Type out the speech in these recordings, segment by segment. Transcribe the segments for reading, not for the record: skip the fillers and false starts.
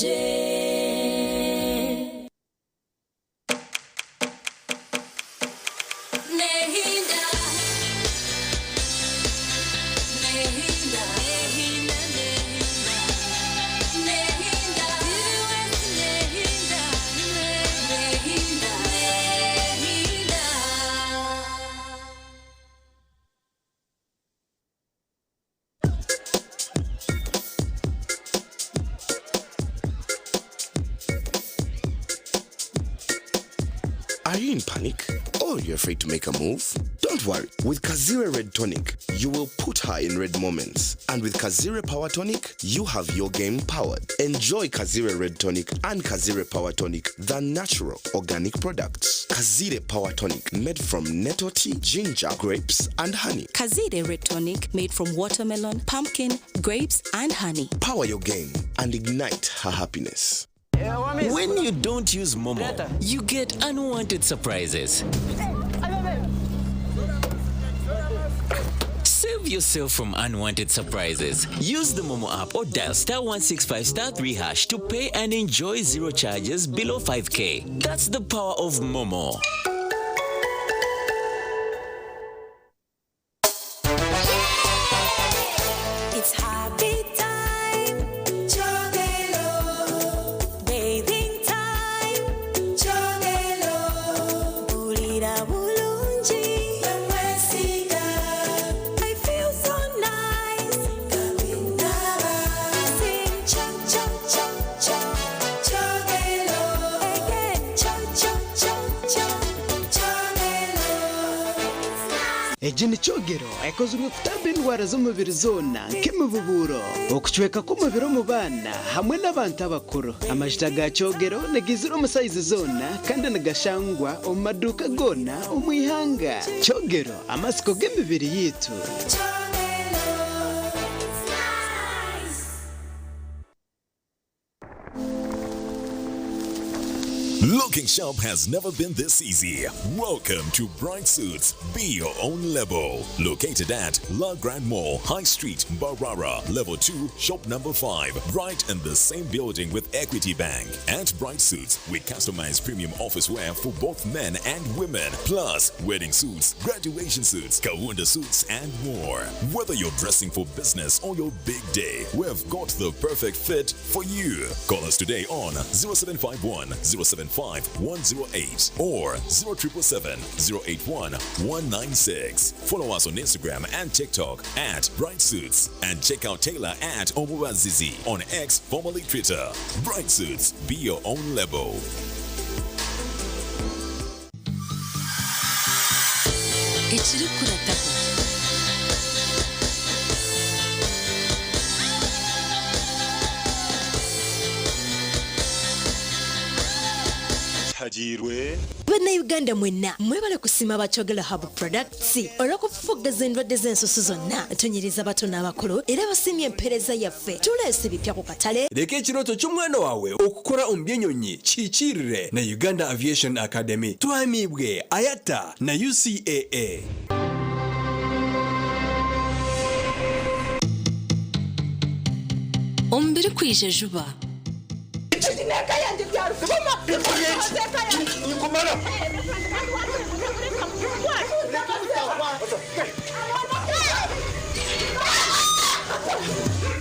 Are you in panic? Or you're afraid to make a move? Don't worry. With Kazire Red Tonic, you will put her in red moments. And with Kazire Power Tonic, you have your game powered. Enjoy Kazire Red Tonic and Kazire Power Tonic, the natural organic products. Kazire Power Tonic, made from nettle tea, ginger, grapes, and honey. Kazire Red Tonic, made from watermelon, pumpkin, grapes, and honey. Power your game and ignite her happiness. When you don't use Momo, you get unwanted surprises. Save yourself from unwanted surprises. Use the Momo app or dial *165*3# to pay and enjoy zero charges below 5K. That's the power of Momo. It's happy time, Chogelo. Bathing time, Chogelo. Bulira bulunji, Yamwesiga. I feel so nice, Kabindaba. Sing chom chom chom chom, Chogelo. Again chom chom chom chom, Chogelo. Ejini Chogero ekozwe kutamba indwara z'umubiri zona nk'imibuburo okucweka k'umubiri mu bana hamwe n'abantu abakuru. Amajita ga Chogero negizira omusayizi zona kandi nagashangwa omu maduka gona omu ihanga. Chogero amasiko g'emibiri yitu. Looking sharp has never been this easy. Welcome to Bright Suits. Be your own label. Located at La Grand Mall, High Street, Barara, Level 2, Shop number 5. Right in the same building with Equity Bank. At Bright Suits, we customize premium office wear for both men and women. Plus, wedding suits, graduation suits, Kawunda suits, and more. Whether you're dressing for business or your big day, we've got the perfect fit for you. Call us today on 0751 075 108 or 0777 081 196. Follow us on Instagram and TikTok at Bright Suits and check out Taylor at Mbabazi on X, formerly Twitter. Bright Suits, be your own label. Bana Uganda mwenna mwebale kusima Chogelo Hub Products olw'okufufugaza endwadde z'ensusu zonna tonyereza bato n'abakulu era basimye empeereza yaffe tuleese ebipya ku katale. Leka ekirooto ky'omwana wawe okukola omubyenyonyi kikiirire na Uganda Aviation Academy twamibwe ayata na UCAA. Omubiri kwije juba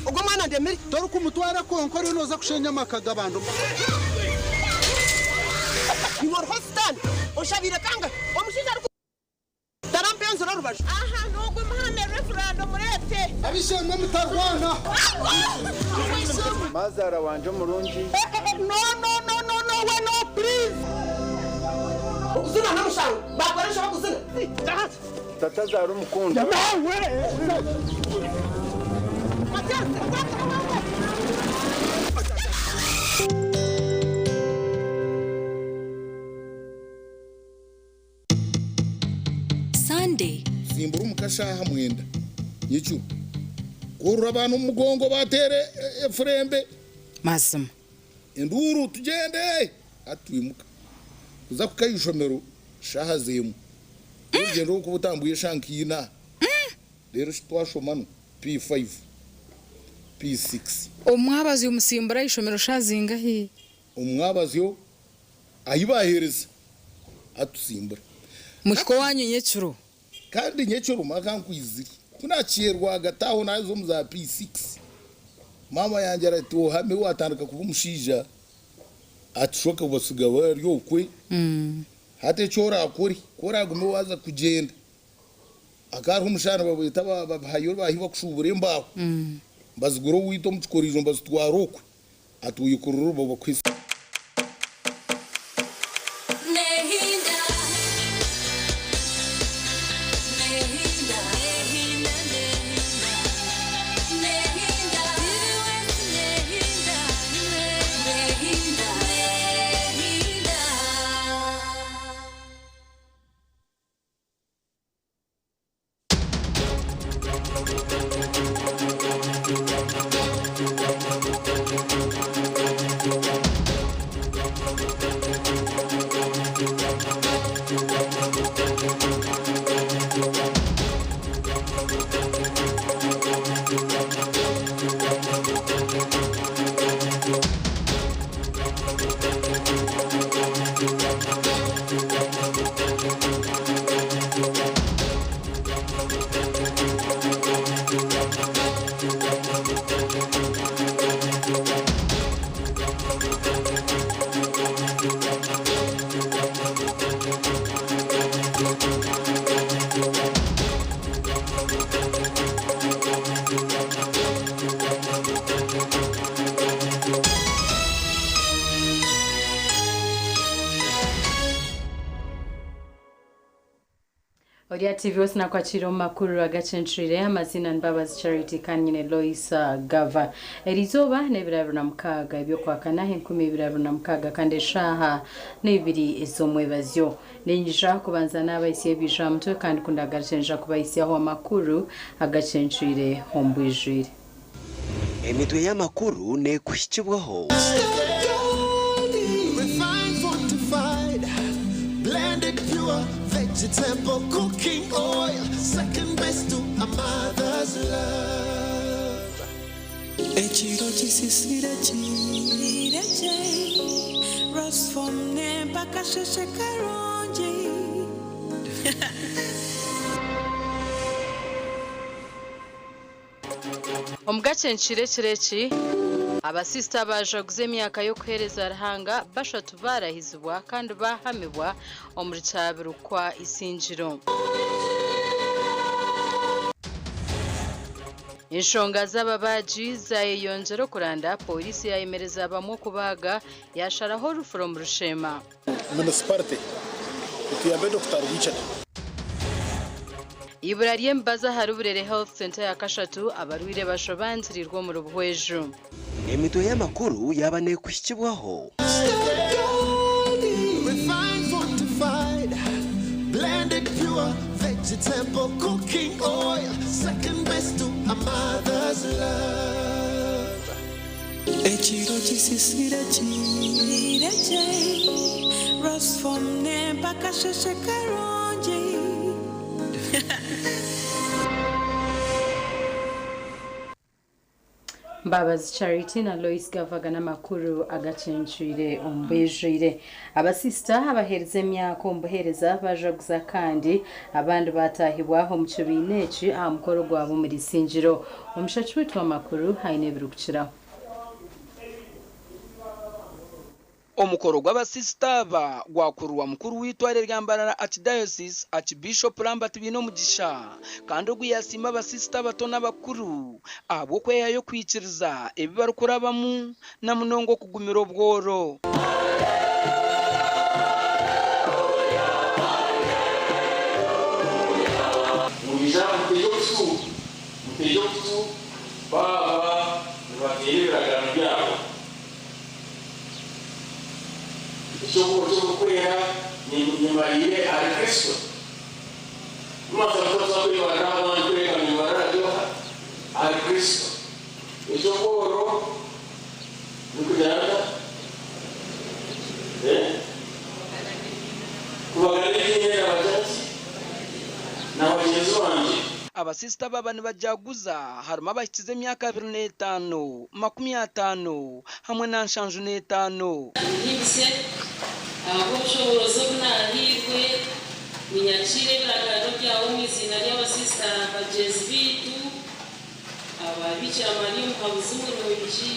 Ugo mwana ndemeri dore kumutwara konkori noza kushenya makaga bantu. You are hostile. Oshabire kanga. Omushinja tarampenzo rubaje. Aha nugo muhane referendum murete. Abishemwe mutarwana. Mazara wanje murungi. No, we no, please. Ukuzuna namushanga. Bakoresha bakuzuna. Tatazara umukundo. Sunday. Simbura umukashaha mwenda. Yicu. Kurura abantu umugongo batere Efrembe. Masum. Induru tugende atwimuka. Uza kukayishomero shahazemu. Ugenda uko butambuye shankina. Rero twashomano P5. P6 omwabazi umusimbura ishomero shazinga hi umwabazi yo ayibahereza atusimbura mushiko wanyu nyecuro kandi nyecuro makankwiziri kunakirwa gataho nazo muza P6 mama yanjye arati hame watandika kuba umushija atushoka basuga baryo kwe hate chora akuri kora gume waza kugenda akari umushana babita babahayo bahiba kushubure mbaho baziguro wito muchikorizo mbazitwarokwe atuyikururu baba kwisi Odia TV osina kwa chiro makuru Agacencwire amazina Mbabazi Charity kanyine Loice Gavah erizoba nebiraro na mukaga ibyo kwakana 2026 kandi shaha nebiri ezomwebazyo ninjira kubanza n'abayise bijamtwe kandi kundagacenja kubayise aho amakuru Agacencwire Buhweju emitwe y'amakuru ne kushikibwaho vegetable cooking oil, second best to a mother's love. Echiro chisisirachi, rose from nemba kasheshe karonji. Omugacencwire kireki abasista bajaguze emyaka yo kuhereza rahanga bashatu barahizibwa kandi bahamibwa omuricabiro kwa isingiro inshonga z'ababaji zayeyonjero kuranda polisi yayemereza bamwe kubaga yasharaho rufuro mu rushema municipality tuyabe Dr. Richard ibura ry'embaza hari uburere health center ya Kashatu abarwire bashobanzirirwa mu Buhweju emitwe y'amakuru yabane kushikibwaho blended pure vegetable cooking oil, second best to a mother's love. Echiro chisisirachi, rose from nemba kasheshe karonji. Mbabazi Charity na Loice Gavah na makuru Agacencwire Buhweju abasista abahereze myako mbuhereza bajaguza kandi abandi batahibwaho mu cibineci amukoro gwabo muri singiro umushacu witwa makuru haine birukiraho omukoro gw'abasista ba gwakurwa mukuru witware ryambarara archdiocese archbishop Lambert bino mugisha kandi oguyasima abasista bato n'abakuru abo kweyayo kwikiriza ebibarukurabamu na munongo kugumira obworo baba batiriraga byabo cyo gukorera ni Mariye ari Kristo mwaza kutoka kwa Bwana kweka ni barajo ari Kristo cyo koro nikujana kubagarira n'abajaji na wajezo wanje abasista baba nibajaguza harimo abakize emyaka 25 50 hamwe na nshanju n'etano nibise aboshobozo bunahirwe minyakire biragano byawo mwizina ry'abasista bagezi bitu ababikira mariya abuzumurungi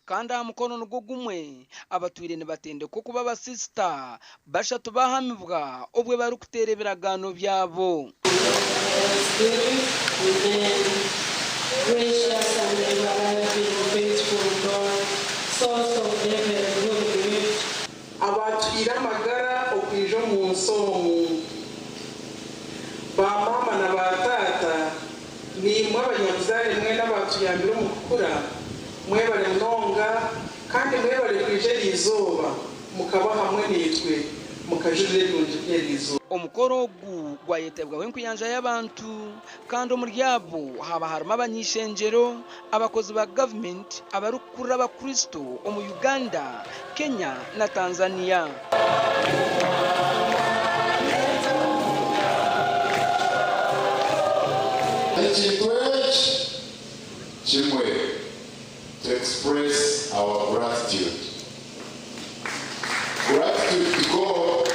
kandi amukono nugo gumwe abatwire nibatende ko kuba abasista bashatu bahamibwa obwe bari kutere biragano byabo abatwire amagara okwijo mu nsomu ba mama na ba tata ni mwe abanyabuzare mwe n'abatuyambira mu kukura mwe bari mnonga kandi mwe bari kwije izuba mukaba hamwe nitwe mukajurire lunje izuba omukoro ogu gwayetebwa wenkuyanja y'abantu kandi omuryabo haba harimo abanyishenjero abakozi ba government abarukura abakristo omu Uganda Kenya na Tanzania to express our gratitude. Gratitude to God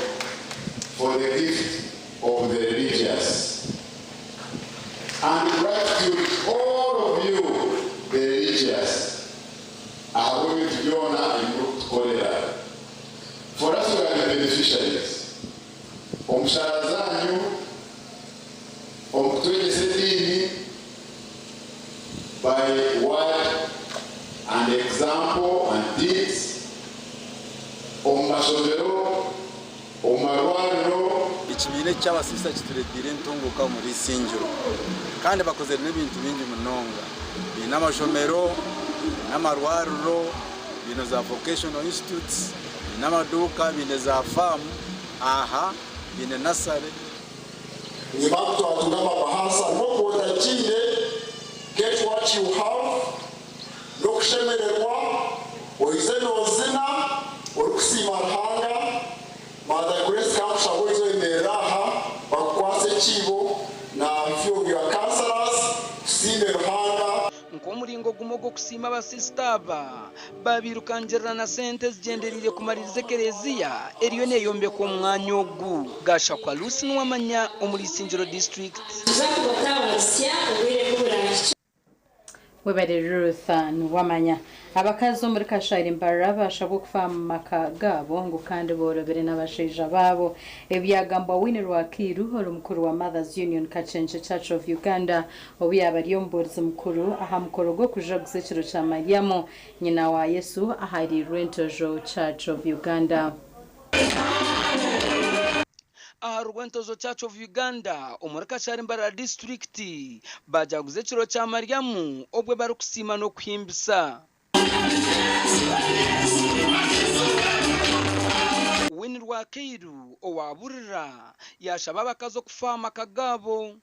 for the gift of the religious. And gratitude to all of you, the religious, are going to join in group cholera. For us, we are the beneficiaries. Omushara zanyu, omutwegesedini, by word and example and deeds, omashomero, omarwaro. Ikibine cy'abasista kituredire ntunguka muri Sinjiro kandi bakoze n'ibintu bingi munonga n'amashomero n'amarwaruro bino za vocational institutes n'amaduka bine za farm aha bine nasare ni bantu atungama bahasa no kodachinde get what you have no kushemererwa oizeno zina okusima hanga Mother Grace Camp shaboizo imeraha bakwase chibo na fyo bya cancerous kusime ruhanga nkomuringo gumogo kusima abasistaba babirukangira na sente zigenderire kumaririze kereziya eriyo neyombe ko mwanya ogu gasha kwa Lucy n'wamanya omuri Sinjiro district webere Ruth n'wamanya abakazi muri Kashari Mbarara bashabwo kufama kagabo ngo kandi borobere n'abashija babo ebyagamba winner wa Kiru uri mukuru wa Mothers Union Kachenche Church of Uganda obiyabariyo mborzi mukuru aha mukoro go kuja guseciro cha Mariamo nyina wa Yesu ahari Rwentojo Church of Uganda Rwentojo Church of Uganda omuri Kashari Mbarara district bajaguze kiro cha Mariamu obwe bari kusima no kuhimbisa Winnie wa Kiru owaburira yashaba bakazo kufama kagabo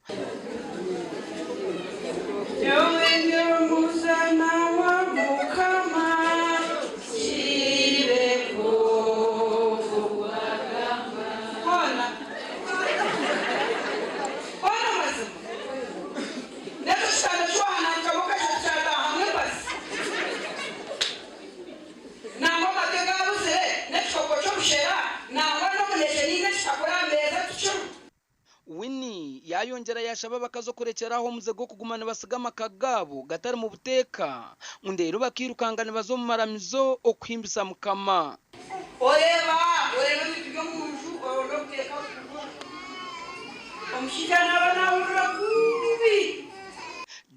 Winnie yayongera yashaba bakazo kurekeraho muzego kugumana basigama kagabo gatari mu buteka ndero bakirukangana bazo mu maramizo okwimbisa mukama oreba bityo mu nju orobeka omushikana bana urakubi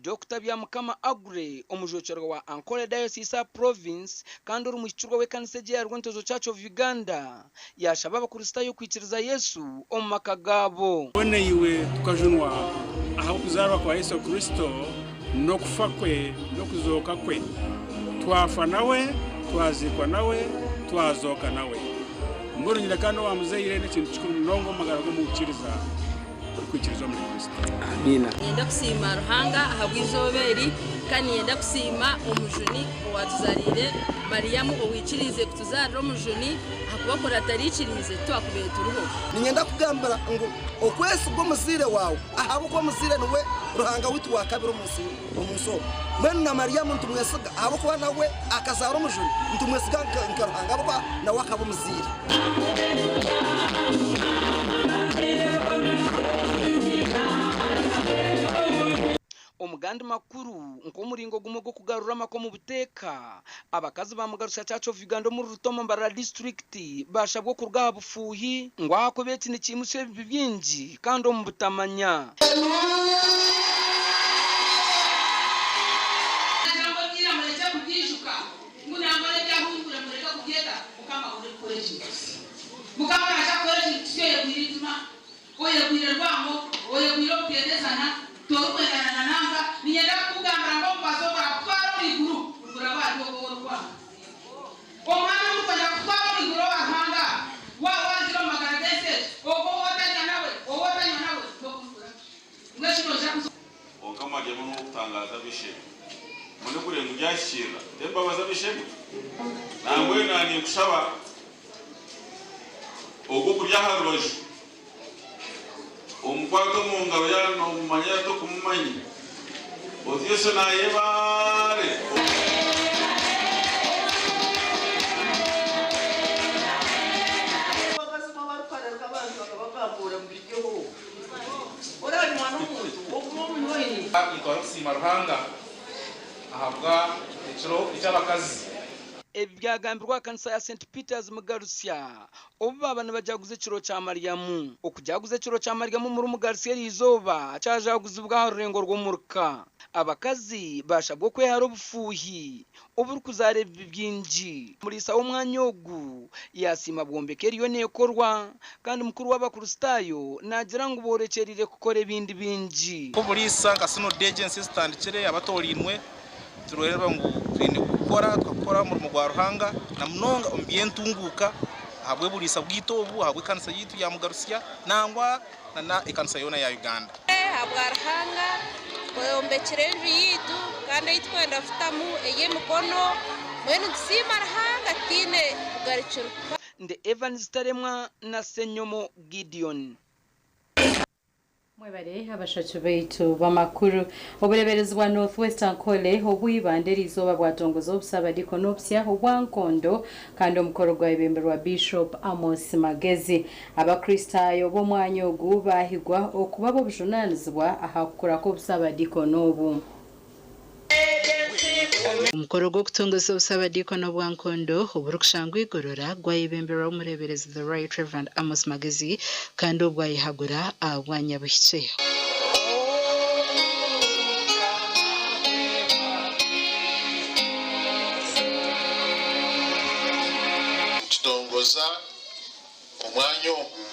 Dr. Byamukama Agre omujocero wa Ankole Diocese Province kandi uri muchurwa we kanise ya Rwentozo Church of Uganda yashaba abakrista yo kwikiriza Yesu omakagabo bone iwe tukajunwa aho kuzarwa kwa Yesu Kristo no kufa kwe no kuzoka kwe twafa nawe twazikwa nawe twazoka nawe mburu nyirikano wa muzeyire n'ikintu kikuru nongo magara go mukiriza kwikiriza muri Kristo amina. Nenda kusima ruhanga ahabwizoberi kandi yenda kusima omujuni owatuzarire Mariamu owikirize kutuzarira omujuni hakubakora atarikirize twakubeye turuho ninyenda kugambira ngo okwesi bw'omusire wawe ahabo ko musire niwe ruhanga witu wa kabiri omunsi mwenu na Mariamu ntumwesiga ahabo kuba nawe akazara omujuni ntumwesiga nkaruhanga abo nawe akaba omusire omugandi makuru nkomuringo gumo go kugarura mako mu buteka abakazi ba mugarusha Church of Uganda mu Rutomo Mbara district bashabwo kurga bufuhi ngwako beti ni kimushe byinji kandi mu butamanya tangaza bishego mune kurenga byashira Mbabazi bishego nangwe nani kushaba ogo kurya haroje omukwato mu ngabo ya no mumanya to kumumanyi otiyeso na yebare Marhanga ahabwa iciro icy'abakazi ebyagambirwa kanisa ya St Peters Mugarusya obaba nabajaguze ciro cha Mariamu okujaguze ciro cha Mariamu muri Mugarusya izoba cyajaguze bwa rurengo rw'umurka abakazi bashabwo kwehara obufuhi oburi kuzare byinji muri sawo umwanya ogu yasima bwombekeriyo nekorwa kandi mukuru w'abakurustayo nagira ngo borekerire gukora ibindi binji ko muri sanga sino agency standikire abatorinwe turereba ngo twine gukora twakora mu Rwanda na mnonga ombientunguka habwe burisa bwitobu habwe kanisa yitu ya Mugarusya nangwa na ikanisa yona ya Uganda habwarhanga koyombekere yitu kandi yitwenda fitamu eye mukono mwenu gisima rahanga tine ugariciro nde Evans Taremwa na Senyomo Gideon mwebare abashacu baitu bamakuru obureberezwa Northwestern Kole obwibande rizoba bwatongoza obusaba diko nopsya obwankondo kandi omukoro gwa ibemberwa Bishop Amos Magezi abakristayo bomwanya ogu bahigwa okuba bobujunanizibwa ahakukura ko obusaba diko nobu umukoro gwo kutongoza obusaba diko n'obwankondo oburukushangwa igorora gwayibembera umureberezi the right Reverend Amos Magezi kandi obwayihagura abwanyabuhike tutongoza omwanya ogu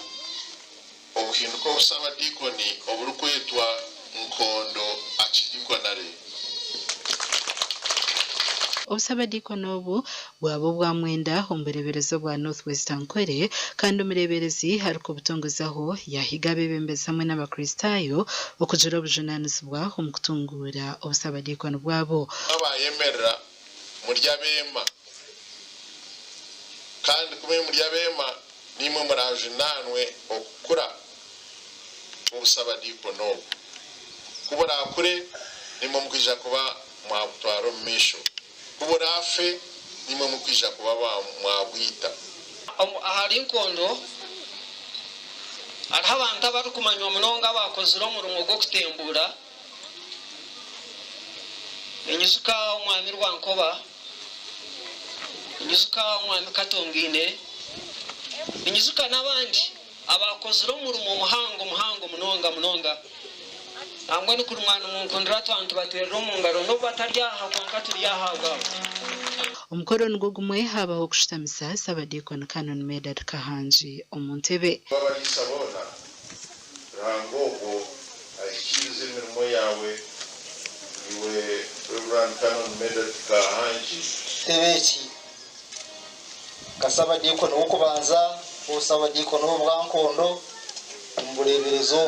obuhinduka obusaba dikoni oburukwetwa nkondo akirikonare obusaba diko nobu bwabo bwa mwenda ombereberezo bwa Northwestern Kole kandi umureberezi haruko butongozaho yahiga bebembeza hamwe n'abakristayo okujura obujunanizibwa omukutungura obusaba diko bwabo abayemerera murya bema kandi kumwe murya bema nimwe murajunanwe okukura obusaba diko nobu kubura kure nimwe mukija kuba mwabutwaro misho uburafe nimwe mukwisha kuba mwabwita ahari inkondo ariho abantu abari kumanywa munonga bakozera umurimo gwo kutembura enyusuka umwami Rwankoba enyusuka umwami Katongine enyusuka n'abandi abakozera umurimo muhango munonga angwa ni kurumwana umuntu ratwantu batwerera mu ngaro no bataryaha konka turyahaga umukoro ngo gumwe habaho kushitamisa sabadikon canon medad kahanji omuntebe babarisabona rangogo akirize imirimo yawe iwe Reverend Canon Medad Kahanji tebeki kasabadikon ukubanza usabadikon obwankondo umbureberezo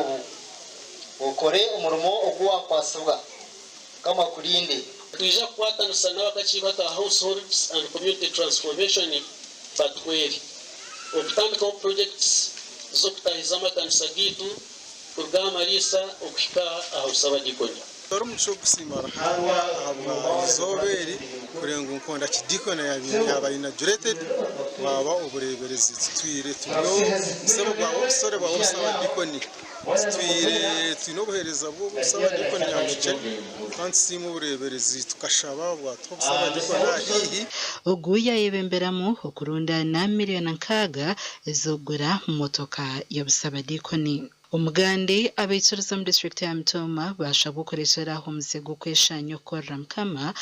ukore umurimo ogwa kwasabwa kama kurinde Tuija kuhatanisa n'abakakiba ka households and community transformation batweri okutandikaho projects zo kutahiza amakanisa gitu kurgamarisa okuhika aho usaba dikoni tori muco gusimara hangwa habwa izoberi kurenga nkonda kidikona yaba inaugurated baba ubureberezi twire tuno sebo bwa obusore bwa obusaba dikoni twire tunobohereza bwo busaba dikoni yamuce kandi simu ubureberezi tukashaba bwa twobusaba dikoni hihi oguya yebemberamo okurunda na miliyoni nkaga ezogura motoka y'obusaba dikoni umugande abicuruza mu district ya Mtoma basha gukoresha homsego kweshanyo korra mkama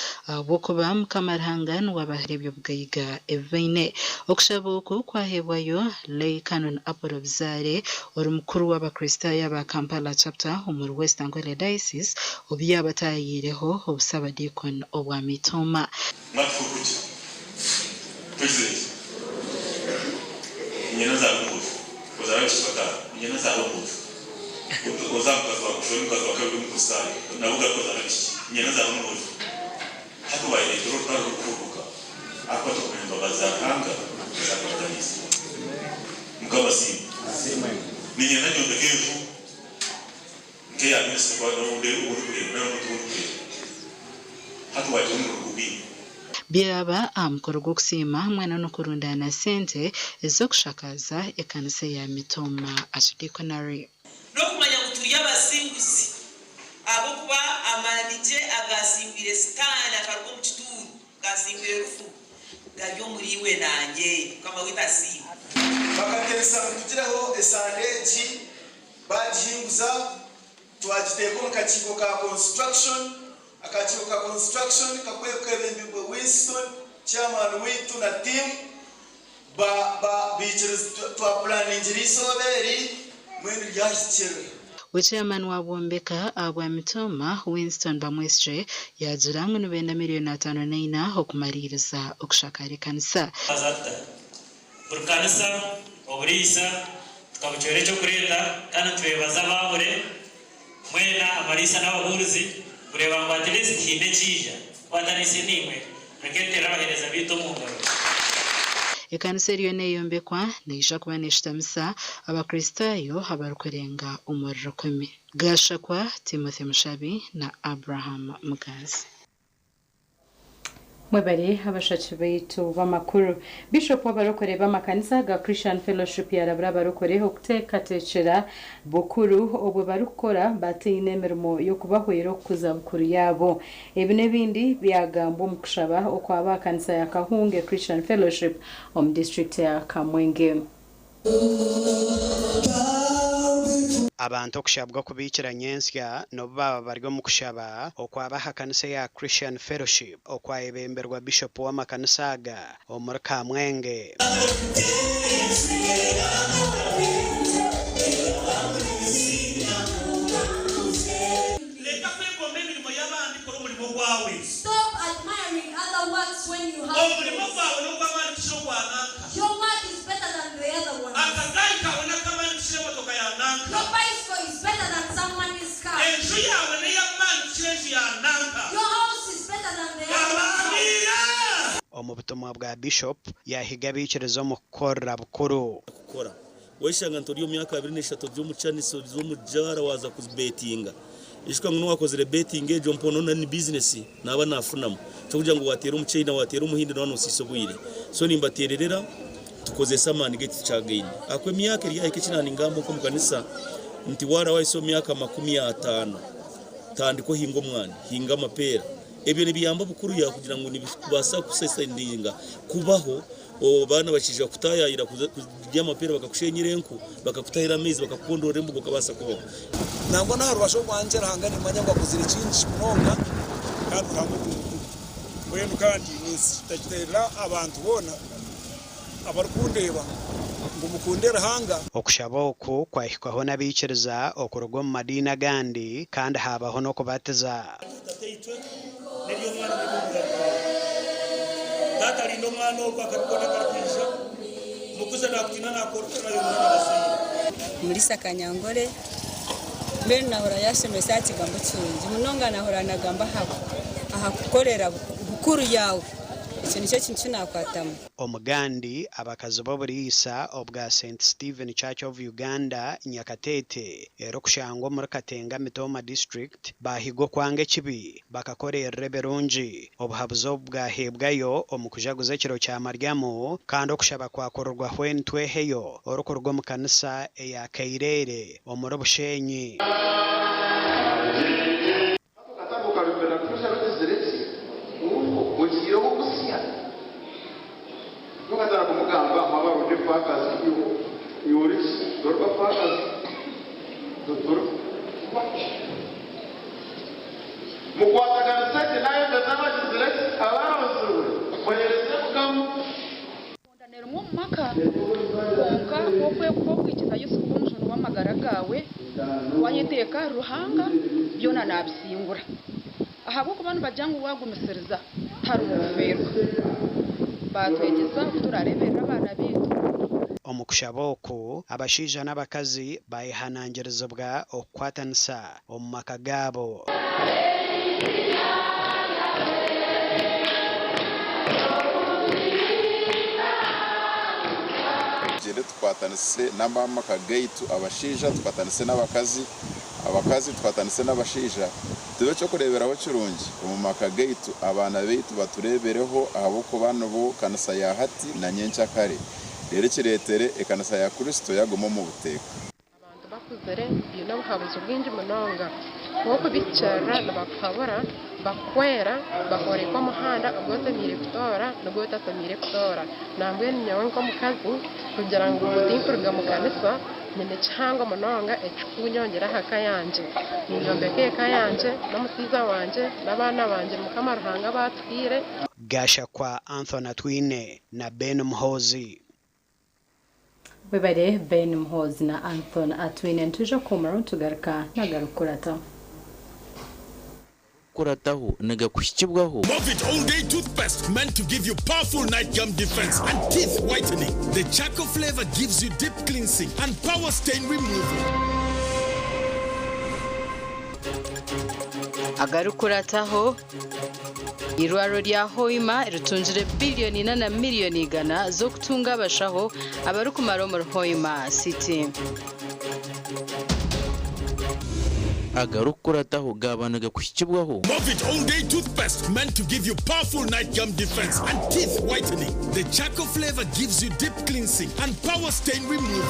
bokuba mkamarhanga n'wabahirebyo bwayiga evine okushabuko kwahebwayo lay canon aporobzare orumukuru w'abakristaya ba Kampala chapter umur West Angola diocese obyabatayireho obusaba deacon obwa Mitoma matfukuti president nyina za kumbufu kozara chipata nyina za kumbufu uzamukazi wakushora umukazi wa kabiri w'umusitari nawe ugakoza nabiki nyina za kumbufu hatubaye rero rutari rukuruka ariko tukumenya Mbabazi hanga zakodanisi Mbabazi ni nyina nyonde kefu ke ya misi kwa ndo uri na mutundi hatubaye rukubi byaba amukoro gusima mwana no kurundana sente ezo kushakaza ekanisa ya Mitoma Archdiaconry no kumanya kuturi y'abasinguzi abo kuba amanije Agacencwire sitani akaruko mu kituru Agacencwire rufu gabyo muri we nanjye kama witasi bakakensa kutiraho esandeji bajihinguza twagiteko kakiko ka construction akachiko ka construction kakweka ibintu Winston chairman witu na team ba bichers to planning risoberi mwene ryashikira Chairman wa Bombeka abwa Mitoma Winston Bamwestre yajuramwe n'ubenda miliyoni 5 okumaririza okushakari kanisa azata burkanisa oburisa tukabucyore cyo kurenda kandi tubebaza babure mwena amarisa n'ababuruzi kureba ngo at least hinde kija kwatanise nimwe reketera bahereza bito mu ngaro ekanisa eriyo neyombekwa neisha kuba neshitamisa abakristayo abarukurenga umuriro kumi gashakwa Timothy Mushabi na Abraham Mugazi mwebari abashachi baitu bamakuru Bishop w'abarokore b'amakanisa ga Christian Fellowship yarabra barokore okutekatechera bukuru obwe barukora batine emirimo yo kubahwera okuza bukuru yabo ebi n'ebindi byagambo mu kushaba okwaba kanisa ya Kahunge Christian Fellowship om district ya Kamwenge abantu okushabwa kubikira nyensya no baba bari mu kushaba okwabaha kanisa ya Christian Fellowship okwayebemberwa Bishop w'amakanisa aga omuri Kamwenge Stop admiring other works when you have your work is better than the other one. Your bicycle is better than someone's car. Your house is better than the other one. omubutumwa bwa Bishop yahiga bikirizo mu korra bukuru weshanga ntoriyo myaka 23 by'umucaniso by'umujara waza kubetinga ishwa ngo wakozere betting ejo mpono na ni business naba nafunamo cyo kugira ngo watera umucina watera umuhinde no nusisogwire so nimbatererera tukoze samani gate chagain akwe myaka iri yake kinani ngambo ko mukanisa nti wara waiso myaka 50 tandiko hingo mwana hinga mapera ebyo nibiyamba bukuru ya kugira ngo nibasa kusesa ndinga kubaho bana bakija kutayayira kujya mapera bakakushenyirenku bakakutahira amezi bakakondora embugo kabasa kubaho nangwa na rwasho kwanje hangani manya ngo kuzira cyinshi munonga kandi hamwe wenu kandi nisitagitera abantu bona abarukundeba ngo mukundera hanga okushaba oku kwahikwaho n'abikiriza okurugo mu madina gandi kandi habaho no kubatiza tata lindo mwana okwa akabikona karakwisha mukuza nakutina nakorukana yona basira muri Sakanyangore mbere nahora yashemesa ati gambo cyingi munonga nahora nagamba habo ahakukorera bukuru yawe icyo nicyo kintu nakwatamo. Omugandi abakazi b'oburiisa obwa St Stephen Church of Uganda Nyakatete ero kushangwa muri Katenga Mitoma District bahigwa kwanga ekibi bakakorera berungi obuhabuzo bwahebwayo omukujaguza ekiro kya Maryamu kandi okushaba kwakorerwa hwentweheyo orukorwa mu kanisa eya Kairere omuri Bushenyi. Nokatara kumugamba amabaro de pakazi yoris dorba pakazi doktor mukwatagana sete nayo ndazaba direct abaronzuru bayereze mukamu ndanero mu maka konka kokwikiza Yesu kumujuru w'amagara gawe wanyiteka ruhanga byona nabisingura ahabo ku bantu bajyangu wagumisereza hari umufero batwegeza turarebera abana bitu. Omukushaboko abashija n'abakazi bayihanangirizibwa okwatanisa omu maka gaabo. Jere twatanise n'amamaka gaitu abashija twatanise n'abakazi abakazi twatanise n'abashija tuwe cyo kureberaho kirungi mu maka gaitu abana beitu baturebereho abo ko bano bo kanisa ya hati na nyencha kare rero kiretere ekanisa ya Kristo yagomo mu buteka abantu bakuzere bino buhabuzo bwinji munonga nk'uko bicara n'abakabura bakwera bakoreka muhanda agotemire kutora nagotatamire kutora nambwe nyawe nko mukazi kugira ngo udinkurga mu kanisa nyine cyangwa munonga ekunyongera haka yanje ninyombeke kayanje namusiza wanje nabana banje mukamaruhanga batwire gasha kwa Anthony Twine na Ben Mhozi. Webare Ben Mhozi na Anthony Atwine ntuje kumara tugaruka nagarukurata kurataho nagakushyibwaho. Movit All Day Toothpaste meant to give you powerful night gum defense and teeth whitening. The charcoal flavor gives you deep cleansing and power stain removal. Agarukurataho irwaro rya Hoima ritunjire biliyoni na miliyoni igana zo kutunga abashaho abarukumaro mu Hoima City. Agarukurataho gabanaga kushyibwaho. Movit All Day Toothpaste meant to give you powerful night gum defense and teeth whitening. The charcoal flavor gives you deep cleansing and power stain removal.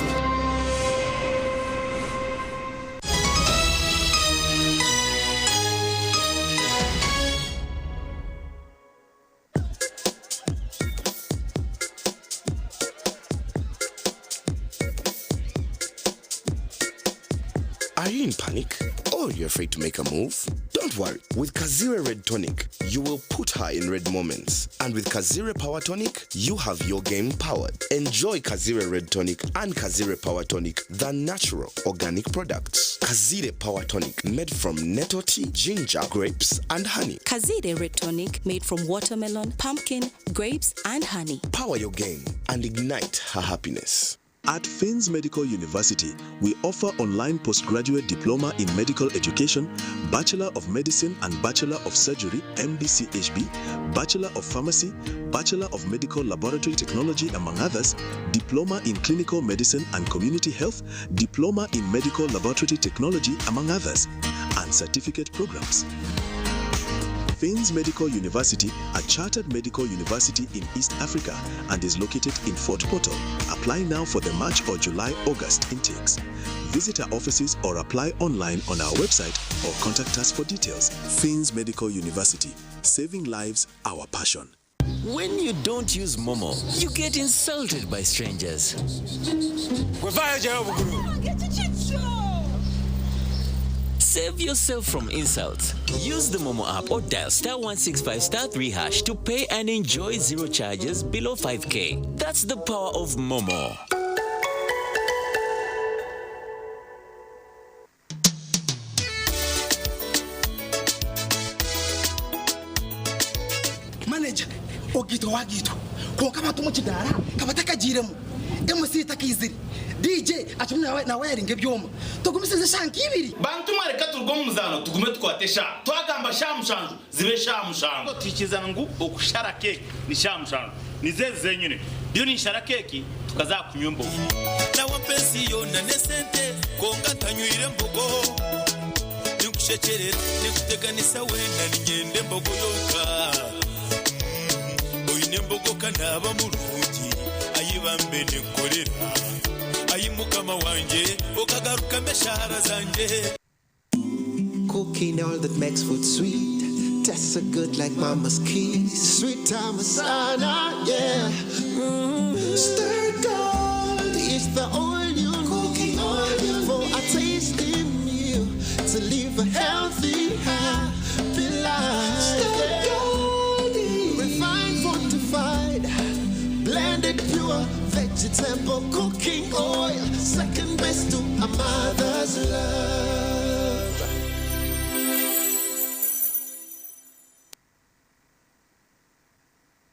Are you in panic? Or you're afraid to make a move? Don't worry. With Kazire Red Tonic, you will put her in red moments. And with Kazire Power Tonic, you have your game powered. Enjoy Kazire Red Tonic and Kazire Power Tonic, the natural organic products. Kazire Power Tonic, made from nettle tea, ginger, grapes, and honey. Kazire Red Tonic, made from watermelon, pumpkin, grapes, and honey. Power your game and ignite her happiness. At Fins Medical University, we offer online postgraduate diploma in medical education, Bachelor of Medicine and Bachelor of Surgery, MBCHB, Bachelor of Pharmacy, Bachelor of Medical Laboratory Technology, among others, Diploma in Clinical Medicine and Community Health, Diploma in Medical Laboratory Technology, among others, and certificate programs. Fins Medical University, a chartered medical university in East Africa and is located in Fort Portal. Apply now for the March or July-August intakes. Visit our offices or apply online on our website or contact us for details. Fins Medical University, saving lives, our passion. When you don't use Momo, you get insulted by strangers. Save yourself from insults. Use the Momo app or dial *165*3# to pay and enjoy zero charges below 5K. That's the power of Momo. Manager, ogito wagito. Ko kama tumo chidara, kama takajiremu. MC takiziri DJ achumwe nawe yaringe byoma tugumisize shanki ibiri bantu mareka turwo muzano tugume twatesha twagamba shamushanju zibe shamushanju tukizana ngo okushara keke ni shamushanju nizeze nyine byo ni shara keke tukazakunywa mbogo nawe pensiyo na nesente konga tanyuire mbogo nikushekerera nikuteganisa wenda ningende mbogo yoka oyine mbogo kanaba mulungi ayibambe nekorera ayimukama wanje okagaruka meshara zanje. Cooking all that makes food sweet, tastes so good like mama's kiss. Sweet tamasana, yeah. Stir gold is the oil you cooking oil for a tasty meal to live a healthy, happy life. Stir gold, refined, fortified, blended pure vegetable cooking oil, second best to a mother's love.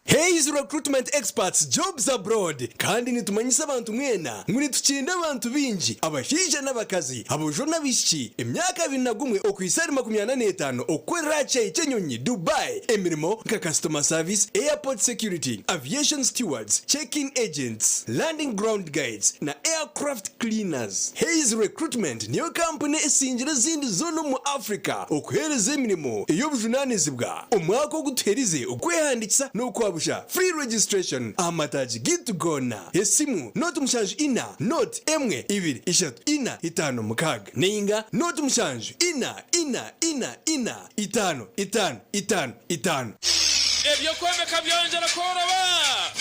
Hayes Recruitment Experts Jobs Abroad kandi nitumanyisa abantu mwena muri tukinda abantu binji abashije n'abakazi abojo nabishiki imyaka 21 okwisari 25 okwera cyenyonyi Dubai emirimo nka customer service, airport security, aviation stewards, check-in agents, landing ground guides na aircraft cleaners. Hayes Recruitment niyo company esinjira zindi zono mu Africa okuhereza emirimo iyo bujunanizibwa umwaka wo guterize okwehandikisa no kwabusha free registration amataji get to go na yesimu not mushanju ina not emwe ibiri ishatu ina itano mukaga ninga not mushanju ina itano ebyo kwemeka byongera koroba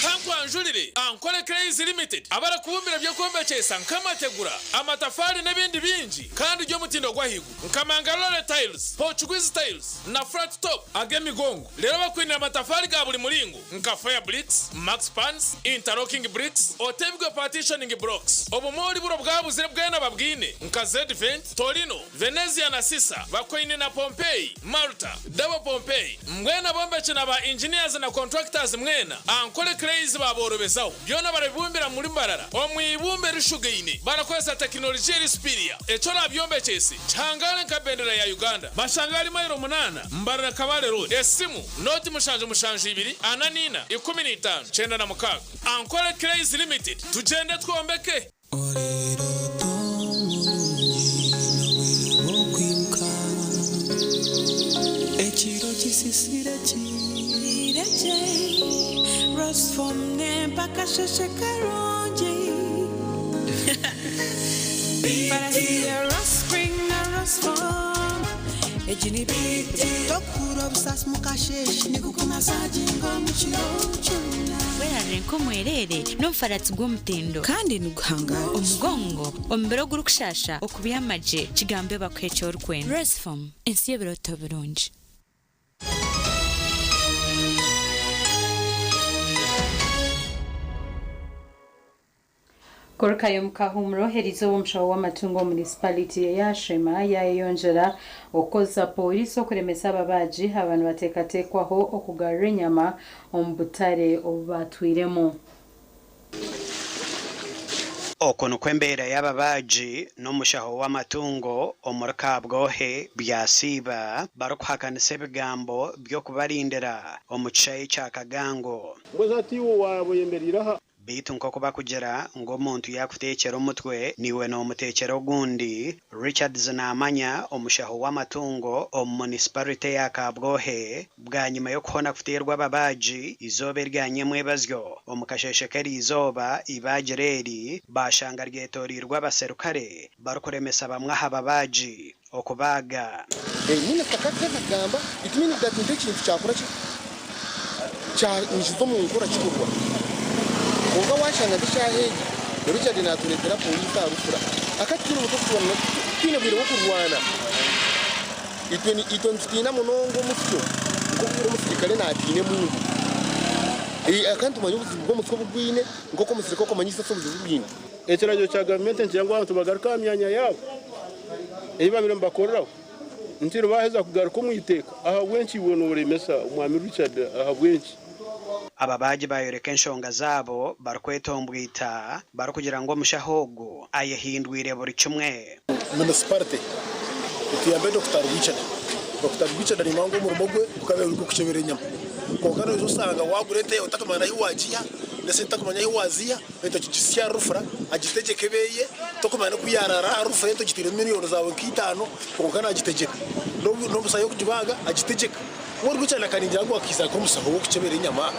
kankwanjulire ankole crazy limited abara kubumbira byo kwembekesa nkamategura amatafari n'ibindi bingi kandi ryo mutindo gwahigu nkamangalole tiles, Portuguese tiles na flat top agemigongo rero bakwinira amatafari ga buri muringo nka fire bricks, max pans, interlocking bricks, otebwe partitioning blocks obumori buro bwabuzire bwena babwine nka Z-Vent, Torino, Venezia na Sisa bakwine na Pompeii, Malta, double Pompeii mwena bombeche na ba engineers na contractors mwena ankole crazy baborobezaho byona barabibumbira muri mbarara omwibumbe rishugeine barakwesa technology rispiria eco nabyombecyese cyangane kabendera ya Uganda bashangari mayiro 8 mbarara kabale road esimu noti mushanje 2 ananina 15 cyenda na mukaga ankole crazy limited tugende twombeke Echiro chisisirachi Rose from Nempaka Shashakaronji Para see a rose spring, a rose farm Ejini biti Tokuro bisas mukashesh Nikukuna sajingo muchirochuna Wera renko mwerere Nomfarati gwomtendo Kandi nuguhanga Omugongo Ombero gurukushasha Okubiyamaje Chigambe bakweche orukwen Rose farm Ensiye biroto birunji Korkayo mkahumro herizo w'umshawo w'amatungo municipality ya Sheema yayonjera okoza polisi okuremesa ababaji abantu batekatekwaho okugarura inyama ombutare obatwiremo okono kwembera y'ababaji n'omushaho w'amatungo omurukabwohe byasiba barukuhakanisa ebigambo byo kubarindira omukicayi kya Kagango mbozatiwo waboyemberiraha bitu nkoko bakugera ng'omuntu yakuteekera omutwe niwe n'omuteekera ogundi Richard Zinamanya omushaho w'amatungo omu municipality ya Kabwohe bwanyuma yo kuhona kuteerwa ababaji izoba eryanyemu ebazyo omukasheshe kari izoba ibagireri bashanga ryetorirwa abaserukare barukuremesa bamwe aha babaji okubaga nyine kakagamba itumini datinda ikintu cyakora cya injizo mu nkora kikorwa Unga washanga bishahe Richard natuletera polisi arufura akatiro mutofuna kine bwire wokurwana itweni tukina munongo mutyo ngokuro musirikale natine mungu akantu manyo bwo mutwe bwine ngoko musirikale ko manyisa so bwine ekirajo cya government cyangwa abantu bagaruka myanya yabo iba bire mbakoreraho ntiro baheza kugaruka mu iteka aha bwenci ibona uremesa umwami Richard aha bwenci ababaji bayoreka enshonga zabo barikwetombyita barikugira ngo omushahogo ayehindwire buri kimwe. Municipality ituyambe Dr. Richard ni mango mu rumogwe ukabe uri kuchebera inyama kokana uzosanga wagurete utakamana hiwajiya ndetse utakamanya hiwaziya eto kigisiya rufra agitegekebeye tokamana kuyarara rufra eto gitire miliyoni zawe kitano kokana agitegeka no busayo kujibaga agitegeka wori gucana kaninja ngo akisa ko musaho wo kuchebera inyama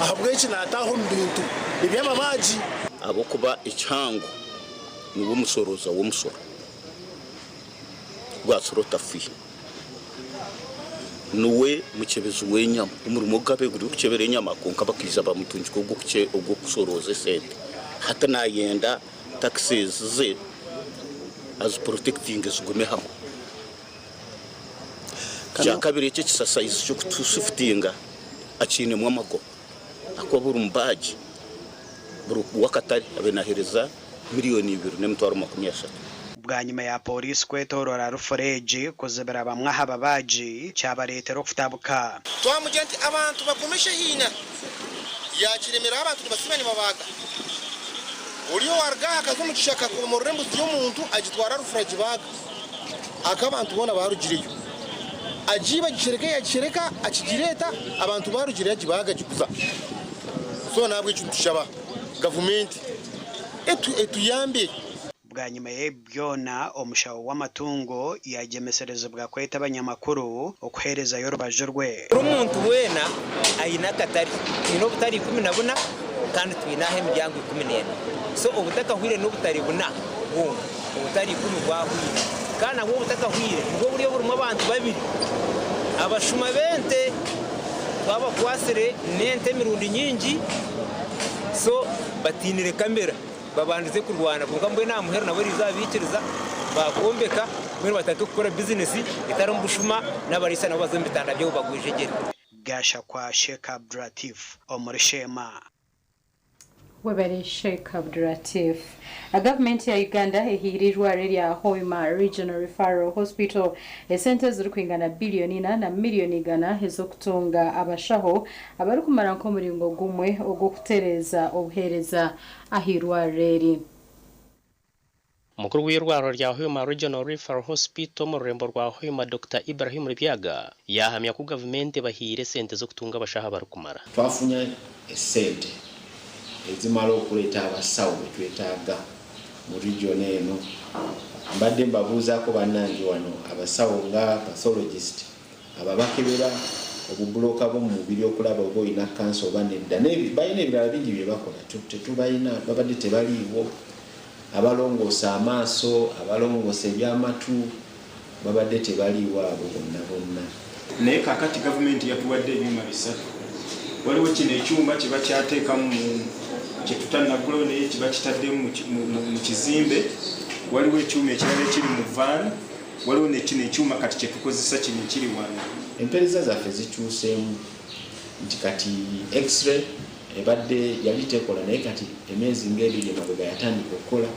ahabwe iki nataho mbintu ibyamabaji abo kuba icyango ni wo musoroza wo musoro gwasorota fi nuwe mukebezo wenyama umurimo gabe guri kuchebera inyama konka bakiriza bamutunji ko ubwo kusoroze sente hata nayenda taxes ze as protecting zugume hamwe kabiri iki kisasa cyo kutusifitinga akine mu amago akobura umbaji buru wakatari abenahereza miliyoni 2.20 bwa nyuma ya polisi kwetorora ruforeji kuzebera bamwe ababaji cyabaretero kutabuka twamugenti abantu bakomeshe hina yakiremera abantu basibani babaga uriyo warga akazumushaka ku murembo y'umuntu agitwara ruforeji baga akabantu bona barugiriyo ajiba gishireka akigireta abantu barugiriye gibaga gikuza so nabwo ikintu tushaba government etuyambe bwa nyuma y'ebyona omushawo w'amatungo yagemesereza bwa kweta abanyamakuru okuhereza yorubaje rwe umuntu wena ayina katari ino butari 10 kandi twinahe imiryango 14 so ubutaka hwire n'ubutari buna ubutari 10 bwahwire kana ngo ubutaka hwire ngo buriyo burimo abantu babiri abashuma bente baba kwasire nente mirundi nyingi so batinire kamera babandize kurwana kuvuga mbe nta muhero nabo rizabikiriza bakombeka muri batatu gukora business itari mbushuma n'abarisa nabo bazombitanda byo bagwijegera gasha kwa Sheikh Abdulatif omuri Sheema webere Sheikh Abdulatif. A government ya Uganda ehirirwa ya Hoima Regional Referral Hospital esente zirukwingana billioni na miliyoni gana ezokutunga abashaho abari kumara nko muringo gumwe ogukutereza obuhereza ahirwa reri. Mukuru w'irwaro rya Hoima Regional Referral Hospital mu rurembo rwa Hoima Dr. Ibrahim Ribyaga yahamya ko government bahire sente zo kutunga abashaho bari kumara. Twafunya esente ezimala okuleta abasawo betwetaaga mu region eno mbadde mbabuuzaako bannange wano abasawo nga pathologist ababakebera obubuloka bwo mu mubiri okulaba oba olina kansa oba nedda balina ebirala bingi bye bakola tetubalina babadde tebaliiwo abalongoosa amaaso abalongoosa ebyamatu babadde tebaliiwo abo bonna naye kakati gavumenti yatuwadde ebyuma bisatu waliwo kino ekyuma kiba kyateekamu kyetutannagulawo naye kiba kitaddemu mu kizimbe waliwo ekyuma ekirala ekiri mu van waliwo nekino ekyuma kati kyetukozesa kino ekiri wano empeereza zaffe zikyuseemu nti kati x-ray ebadde yali tekola naye kati emyezi ng'ebiri emabega yatandika okukola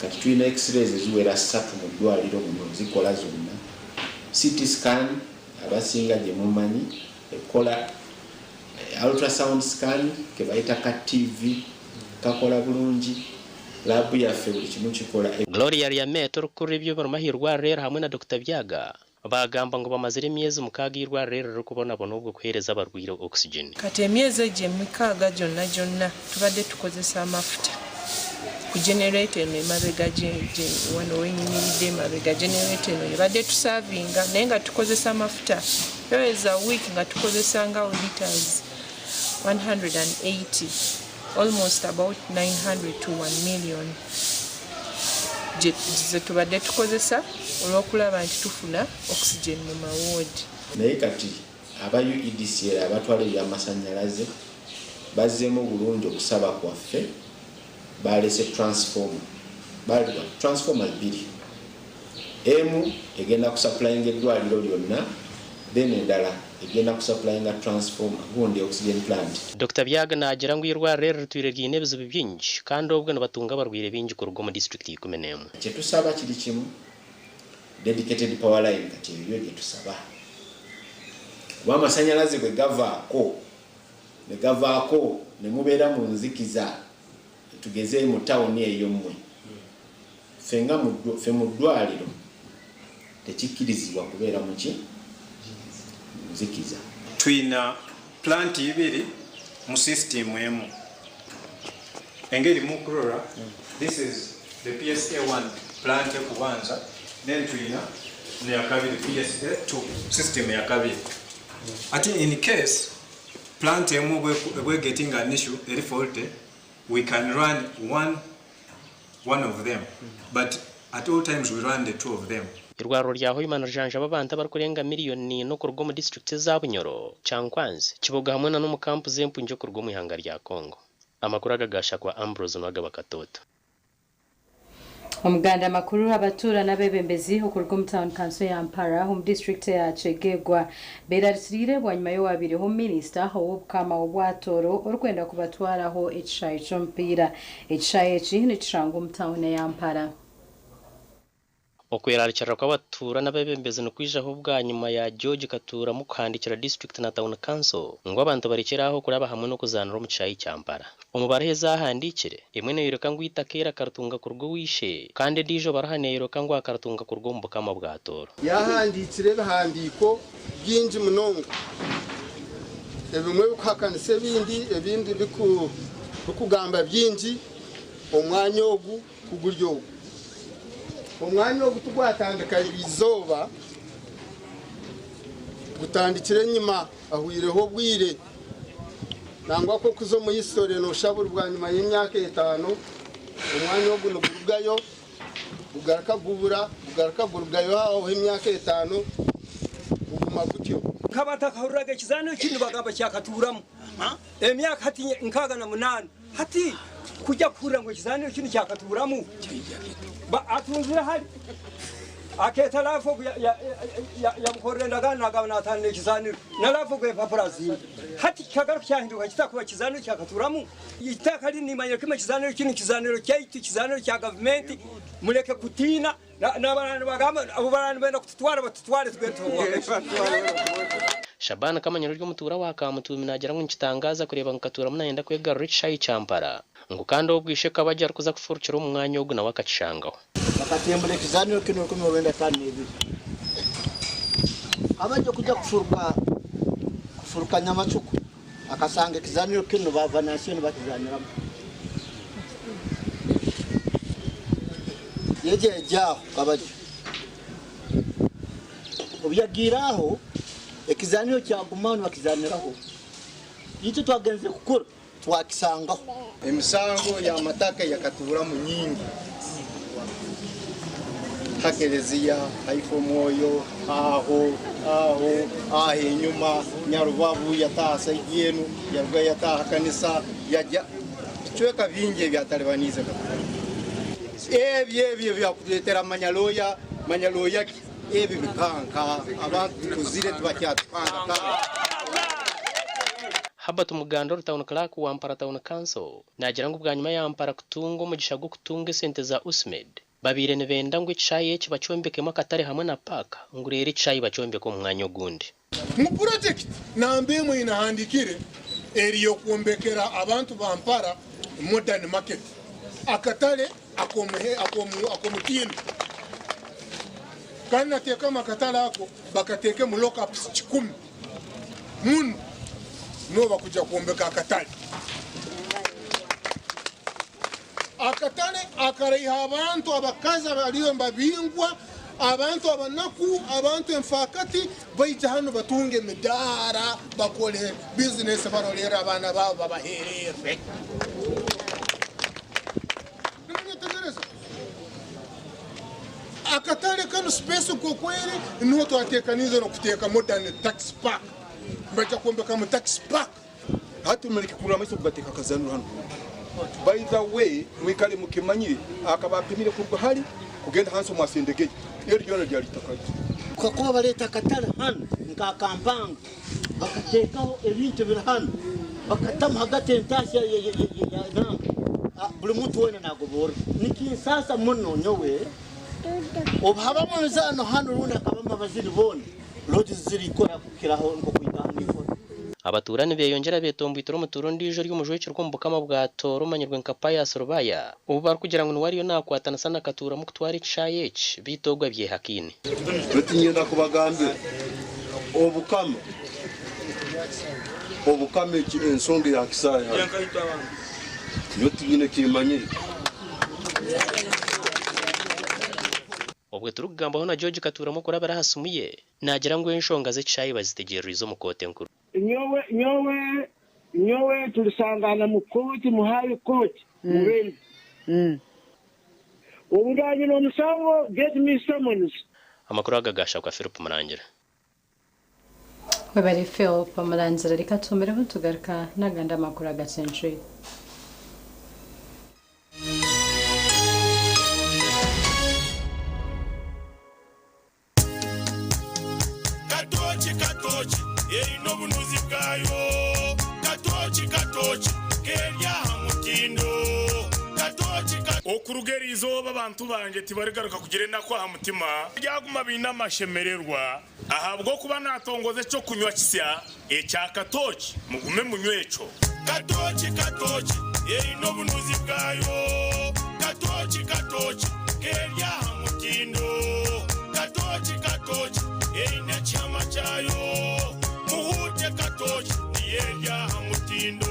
kati tulina x-rays eziwera 3 mu ddwaliro muno zikola zonna CT scan abasinga gye mumanyi ekola ultrasound scan ke bayita ka TV kakola bulungi labu yaffe buli kimu kikola. Gloria Yameto kuri byo barumahirwa rero hamwe na Dr. Byaga bagamba ngo bamazire emyezi mukaga irwa rero kubona bono ubwo kuhereza abarwire oxygen. Kati emyezi gye mikaga jonna tubadde tukozesa amafuta ku generator eno emabega gye wano wenyimiridde emabega generator eno ebadde tusavinga naye nga tukozesa amafuta eweza week nga tukozesa nga liters 180 almost about 900 to 1 million je tubadde tukozesa olw'okulaba nti tufuna oxygen mu mawoodi. Naye kati aba UEDCL abatwala ebyamasannyalaze bazzeemu bulungi okusaba kwaffe balese transformer 2 emu egenda kusupplyinga eddwaliro lyonna then endala egenda kusupplyinga transformer gundi oxygen plant. Dr. Byaga nagira ngo irwa rero twire ryine bizibu byinshi kandi obwo nabatunga barwire bingi ku rugo mu district y'ikumenemu. Kyetusaba kiri kimu dedicated power line kati ebyo bye tusaba. Wa masanyalaze gwe gavaako ne gavaako ne mubeera mu nzikiza tugeze mu tawuni eyo mmwe ffe mu ddwaliro tekikkirizibwa kubeera mu ki nzikiza. Twina plant ibiri mu system emu engeri mu kurora. This is the PSA1 plant ekubanza, then twina ne yakabiri PSA2 system yakabiri. Ati in case plant emu we're getting an issue eri faulty, we can run one of them, but at all times we run the two of them. Irwaruro rya Hoima na Janja babanta bari kurenga miliyoni no kurwo mu district za Bunyoro, Cyankwanzi, Kiboga hamwe na no mu camp zempu nje kurwo mu ihanga rya Kongo. Amakuru agagasha kwa Ambrose Nwagabakatoto. Omuganda makuru abatura n'abebembezi okurwo mu town council ya Ampara home district ya Chegegwa beratsirire bwanyuma yo wabiri home minister ho kama obwatoro orukwenda kubatwaraho ekichayi chompira ekichayi ekindi kirango mu town ya Ampara. Okwerarikira kw'abatura n'abebembezi no kwijaho bwa nyuma ya George Katura mu kuhandikira district na town council ngo abantu barikiraho kuraba hamwe no kuzanira mu kichayi cya Ampara. Umubare zahandikire imwe ne yiruka ngo itakera karatunga kurwo wishe kandi dijo barahaneyiro ngo akaratunga kurwo mu bukama bwatoro. Yahandikire bahandiko byinji munonga ebimwe bukakanise ebindi bikugamba byinji omwanya ogu kuguryo omwanya ogu tugwatandika izoba gutandikire nyuma ahuireho bwire nangwa ko kuzo mu history no shaburu bwa nyuma y'imyaka 5 omwanya ogu nugurugayo ugaraka gurugayo aho imyaka 5 uguma gutyo kabata kahuraga kizano kintu bagamba cyakaturamo emyaka hati nkaga na 8 hati kujya kura ngo kizano kintu cyakaturamo ba atunzira hari aketa lafo ya mkorenda gana gana tane kizano nalafo kwe paparazzi hati kagaruka cyahinduka kitakuba kizano cyakaturamo itakari ni manye kima kizano kintu kizano cyaitu kizano cya government muleke kutina n'abantu bagamba abo bantu benda kututwara batutware tweto Shabana kama nyaro ry'umutura wakamutumina nagira ngo nkitangaza kureba nkatura munayenda kwegarura icayi cyampara ngo kandi obwishe kabajya kuza kufurukira mu mwanya wo guna wakacishangaho bakatembere kizaniro kino ko wenda kandi ibi abajya kujya kufuruka nyamacuku akasanga kizaniro kino bavanation bakizaniramo yeje jyaho kabajya ubiyagiraho ekizaniro cyagumana bakizaniraho yito twagenze gukora twakisangaho emisango ya mataka yakatubura mu nyingi hakereziya haifomoyo aho inyuma nyarubavu yatasa yenu yarwa yataha kanisa yajya cweka vinge bya talibanize ebye byakuletera manyaloya ebi bikanka abantu kuzire tubacyatwanga Habatu muganda town clerk wa Ampara town council nagira ngo bwa nyuma ya Ampara kutungo mu gishago kutunga sente za Usmed babire ne benda ngo icayi eki bacombekemo akatare hamwe na paka ngo rero icayi bacombeko mu mwanya gundi mu project nambe mu inahandikire eriyo kuombekera abantu ba Ampara modern market akatare akomutino kana teka makatala ako bakateke mu lockups 10 mun no bakuja kuombeka akatale akariha abantu abakaza baliyo mbabingwa abantu abanaku abantu enfakati baita hano batunge medara bakole business barolera abana babo babaherere akatale kanu space ko kwere no to atekanizo no kuteka modern tax park mbacha kuombeka mu tax park hati muliki kura maso kugateka kazanura hano by the way mwikale mukimanyire akabapimire kurwa hari kugenda hanso mwasendege iyo ryona ryari takaje kuko bareta katala hano nka kampanga bakatekaho ebintu bira hano bakatama hagati ntasya ya buri muntu wena nagobora niki sasa muno nyowe obhaba muzano hano runa kabama baziri bone lodge ziri kora kukiraho ngo kwitaho niko abaturani beyongera betombwitira umuturo ndijo ry'umujwekero rw'umubukama bwa toro manyirwe nkapaya sorobaya ubu bari kugira ngo wariyo nakwatana sana katura mu kutwara icayeci bitogwa bye hakini rutinyenda kubagambira obukame ensonga ya kisaya yo tubine kimanyire ubwo turugambaho na George Katura mu kurabara hasumuye nagira ngo enshonga ze cayi bazitegera izo mukote nkuru nyowe tulisangana mukoti muhaye koti mubeni ubudanye no musango get me summons amakuru agagasha kwa Philip Murangira webari Philip Murangira reka tumereho tugaruka naganda amakuru Agacencwire katochi no bunuzi bwayo katochi kenya mutindo katochi okurugeri izoba abantu banje tibarigaruka kugire nako ha mutima byaguma binamashemererwa ahabwo kuba natongoze cyo kunywa kisya cya katochi mugume munyweco katochi no bunuzi bwayo katochi kenya mutindo katochi na chama chayo muhute katochi niyeya mutindo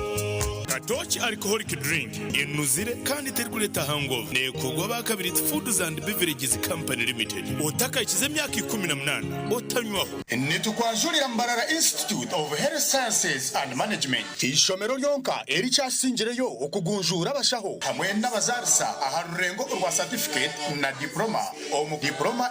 katochi alcoholic drink inuzire kandi terguleta hangover nekogwa bakabiri Foods and Beverages Company Limited otaka ikize myaka 18 otanywaho nitukwanjurira Mbarara Institute of Health Sciences and Management ishomero lyonka eri cyasingireyo okugunjura abashaho hamwe n'abazarisa aharurengo urwa certificate na diploma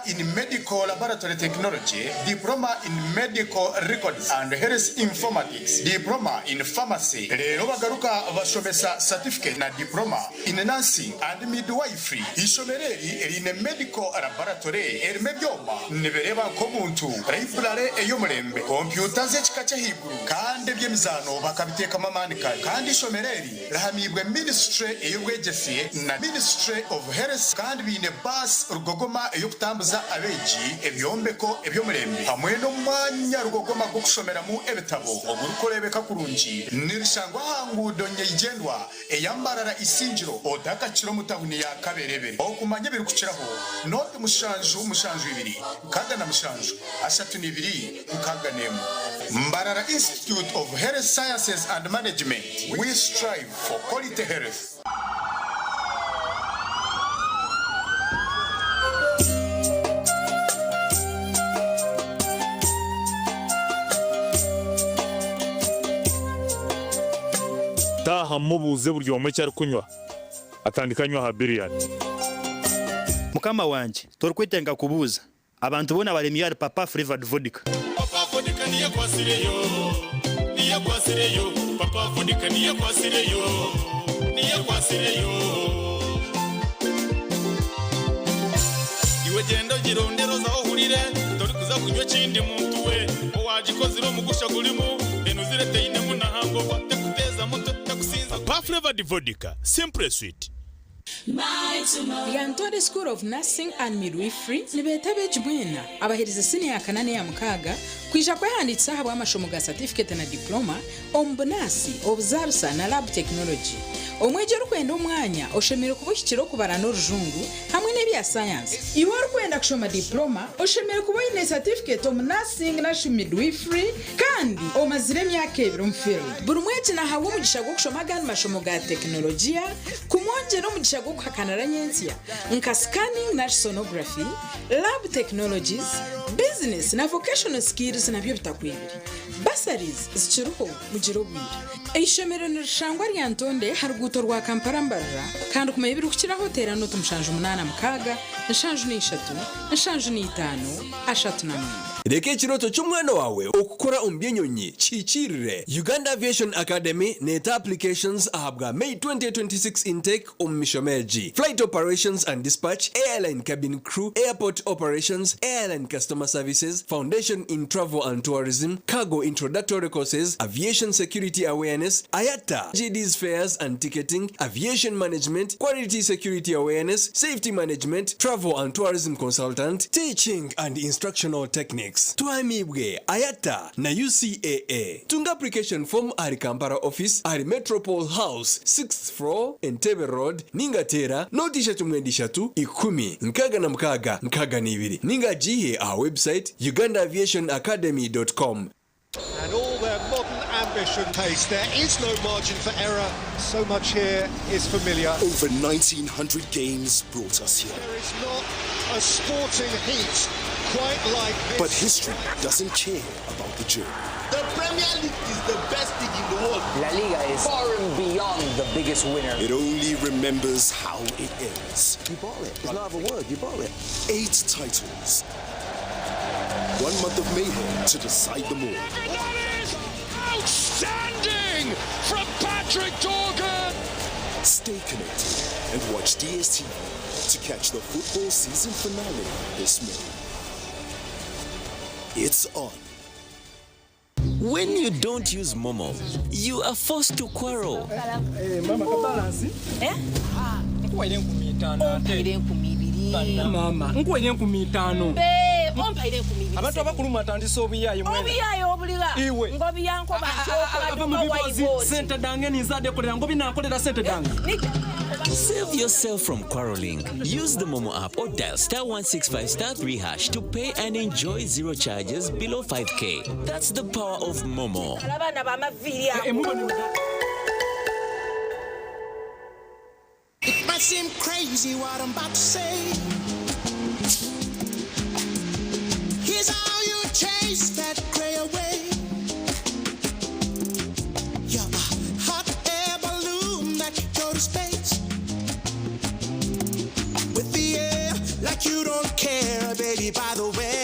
in medical laboratory technology, diploma in medical records and health informatics, diploma in pharmacy. Lero bagaruka bashomesa certificate na diploma in nursing and midwifery. Ishomereri erine medical laboratory erime byoma nibereba ko muntu library eyomurembe computer z'ekikacha higuru kandi byemizano bakabiteka mamanika kandi ishomereri rahamibwe ministry eyobwegesiye na ministry of health kandi bine bus rugogoma eyokutambuza abeji ebyombeko ebyomurembe hamwe no mwanya rugogoma go kushomeramo ebitabo ogurukorebeka kurunji nirishangwa hangudo nyegendwa eyambarara isingiro odakakiro mutahuni ya kaberebere okumanya biri kuciraho note mushanju ibiri kaga na mushanju ashatu nibiri kaga nemo Mbarara Institute of Health Sciences and Management, we strive for quality health. taha mubuze buryo omwe cyari kunywa atandikanywa ha biriyani mukama wanje torkwitenga kubuza abantu bona baremiyari papa flavored vodka niye kwasireyo papa vodka niye kwasireyo iwe gendo girondero zaho hurire tori kuza kunywa kindi muntu we owagikoziro mugusha gurimo enuzire teine munahango batekuteza muto takusinza papa flavored vodka simple sweet. Yantore School of Nursing and Midwifery nibetabe jibwena abahereza sini ya kanane ya mukaga kwisha kwehanditsa habo amashomo ga certificate na diploma ombunasi obzarusa na lab technology omwejero kwenda umwanya oshemero kubushyikiro kubara no rujungu hamwe n'ebya science iwe kwenda kushoma diploma oshemero kuboyine certificate of nursing na midwifery kandi omazire myaka 2 mu field buri mwezi na hawo mugisha go kushoma gani mashomo ga teknolojia kumwongera mugisha go kuhakanara nyensia nka scanning na sonography lab technologies business na vocational skills na byo bitakwibiri basaries zichiruho mugiro bwira ishomero nirishangwa ryantonde haruguto rwa Kampala Mbarara kandi kuma ibiri kukira hotera no tumushanju 8 mukaga nshanju ni 3 nshanju ni 5 ashatu na 4 reke kiroto cy'umwana wawe okukora umbyenyonyi chikirire Uganda Aviation Academy neta applications ahabwa May 2026 intake mishomeji flight operations and dispatch airline cabin crew airport operations airline customer services foundation in travel and tourism cargo introductory courses, aviation security awareness, IATA, GD's fairs and ticketing, aviation management, quality security awareness, safety management, travel and tourism consultant, teaching and instructional techniques. Tuamibwe, IATA na UCAA. Tunga application form ari Kampala office, ari Metropole House, 6th floor, Entebbe Road, Ningatera, notisha tumwendishatu, ikumi, nkaga na mkaga nibiri. Ninga jihe our website, ugandaviationacademy.com. And all their modern ambition pace, there is no margin for error. So much here is familiar. Over 1900 games brought us here. There is not a sporting heat quite like this. But history doesn't care about the journey. The Premier League is the best league in the world. La Liga is far and beyond the biggest winner. It only remembers how it ends. You bought it. It's not a word. You bought it. 8 titles. 1 month of mayhem to decide them all. That is outstanding from Patrick Dorgan. Stay connected and watch DSTV to catch the football season finale this May. It's on. When you don't use Momo, you are forced to quarrel. Mama kabalansi. Nkuwaire 15 mama nkuwaire 15 ompaire 12 abantu abakulu matandisa obuyayo mwene obuyayo obuliga iwe ngobi yanko bantu sente dange nizade kolera ngobi nakolera sente dange. Save yourself from quarreling. Use the Momo app or dial *165*3# to pay and enjoy zero charges below 5k. That's the power of Momo. It might seem crazy what I'm about to say. Here's how you chase that gray away. You're a hot air balloon that you go to space. With the air like you don't care, baby, by the way.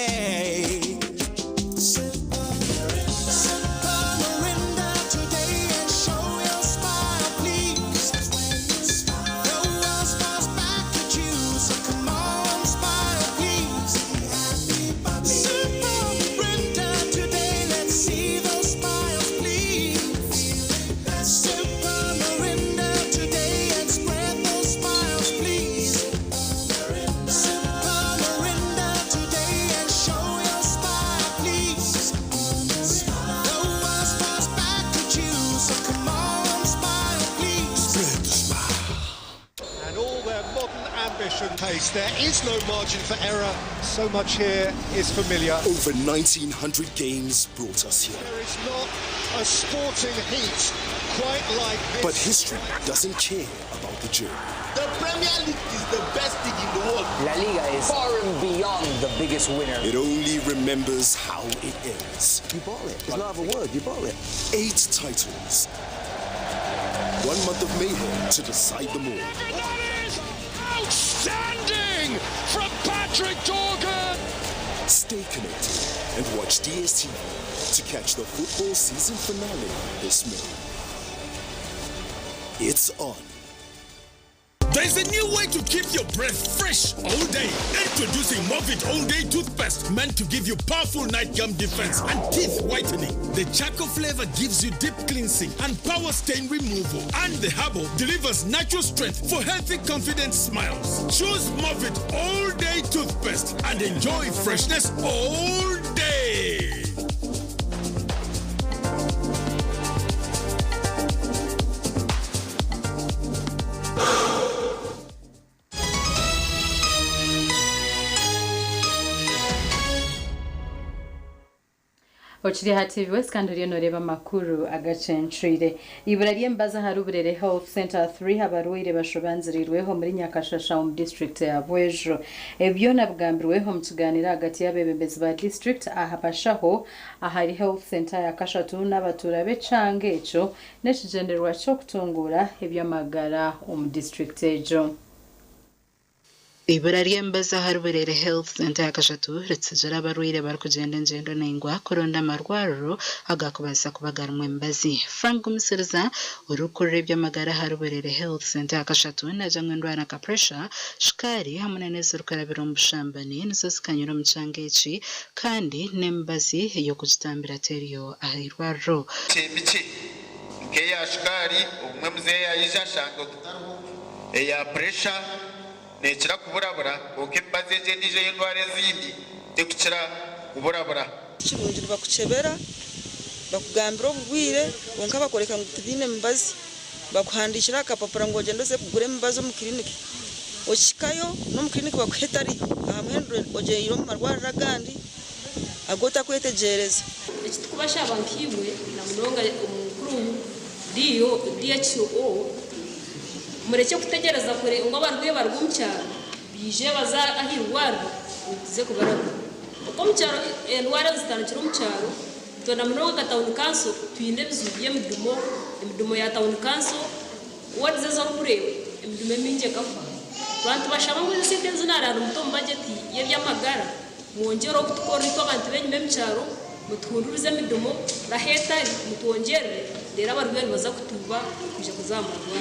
Pace. There is no margin for error. So much here is familiar. Over 1900 games brought us here. There is not a sporting heat quite like this. But history doesn't care about the journey. The Premier League is the best league in the world. La Liga is far and beyond the biggest winner. It only remembers how it ends. You bought it. It's not a word. You bought it. 8 titles. 1 month of mayhem to decide them all. Outstanding from Patrick Dorgan. Stay connected and watch DSTV to catch the football season finale this May. It's on. There's a new way to keep your breath fresh all day. Introducing Movit All Day Toothpaste, meant to give you powerful night gum defense and teeth whitening. The charcoal flavor gives you deep cleansing and power stain removal. And the herbal delivers natural strength for healthy, confident smiles. Choose Movit All Day Toothpaste and enjoy freshness all day. Ochiri hati West Kandori noreba makuru Agacencwire. Ibura ry'embaza haruburere Health Center 3 habaruire bashobanzirirweho muri Nyakashasha mu district ya Buhweju. Ebyo nabwambirweho mutuganira hagati y'abebembezi ba district ahapashaho ahari Health Center ya Kashatu n'abaturabe cange eco n'ekigenderwa cyo kutungura ebyamagara mu district ejo. ibura ry'embaza haruberere health center yakashatu ritsijara abarwire bari kugenda ngendo nengwa kuronda amarwariro agakubaza kubagarumwe mbazi Frank Umusereza urukurire by'amagara haruberere health center yakashatu najamwe ndwara ka pressure shikari hamwe neza rukarabira mu bushambani nizo zikanyura mu cangeci kandi nembazi yo kugitambira teriyo ahirwariro bice keya shikari umwe muzeya yijashanga ya pressure nekira kuburabura oke bazeje nije indwara zindi tekukira kuburabura kibungira bakucebera bakugambira ubwire wonka bakoreka mutibine mbazi bakuhandikira akapapura ngo gende ze kugure mbazo mu clinic okikayo no mu clinic bakuhetari ahamwe ogeyiro mu marwarira gandi agota kwetegereza ekitubasha abankiwe na munonga umukuru DHO mureke kutegereza kure ngo barwe barwumcyaro bije baza ahirwara uze kubarana uko mcyaro endwara zitandukira umcyaro tona munonga gatawuni kanso twinde bizubiye imidumo ya tawuni kanso wadize zo kureba imidumo minje kafa bantu bashaba ngo zisite zinarana mutomba budget y'amagara mwongero kutukora ito abantu benye mcyaro mutunduruze imidumo rahetari mutwongere rero abarwari baza kutuba kuje kuzamurwa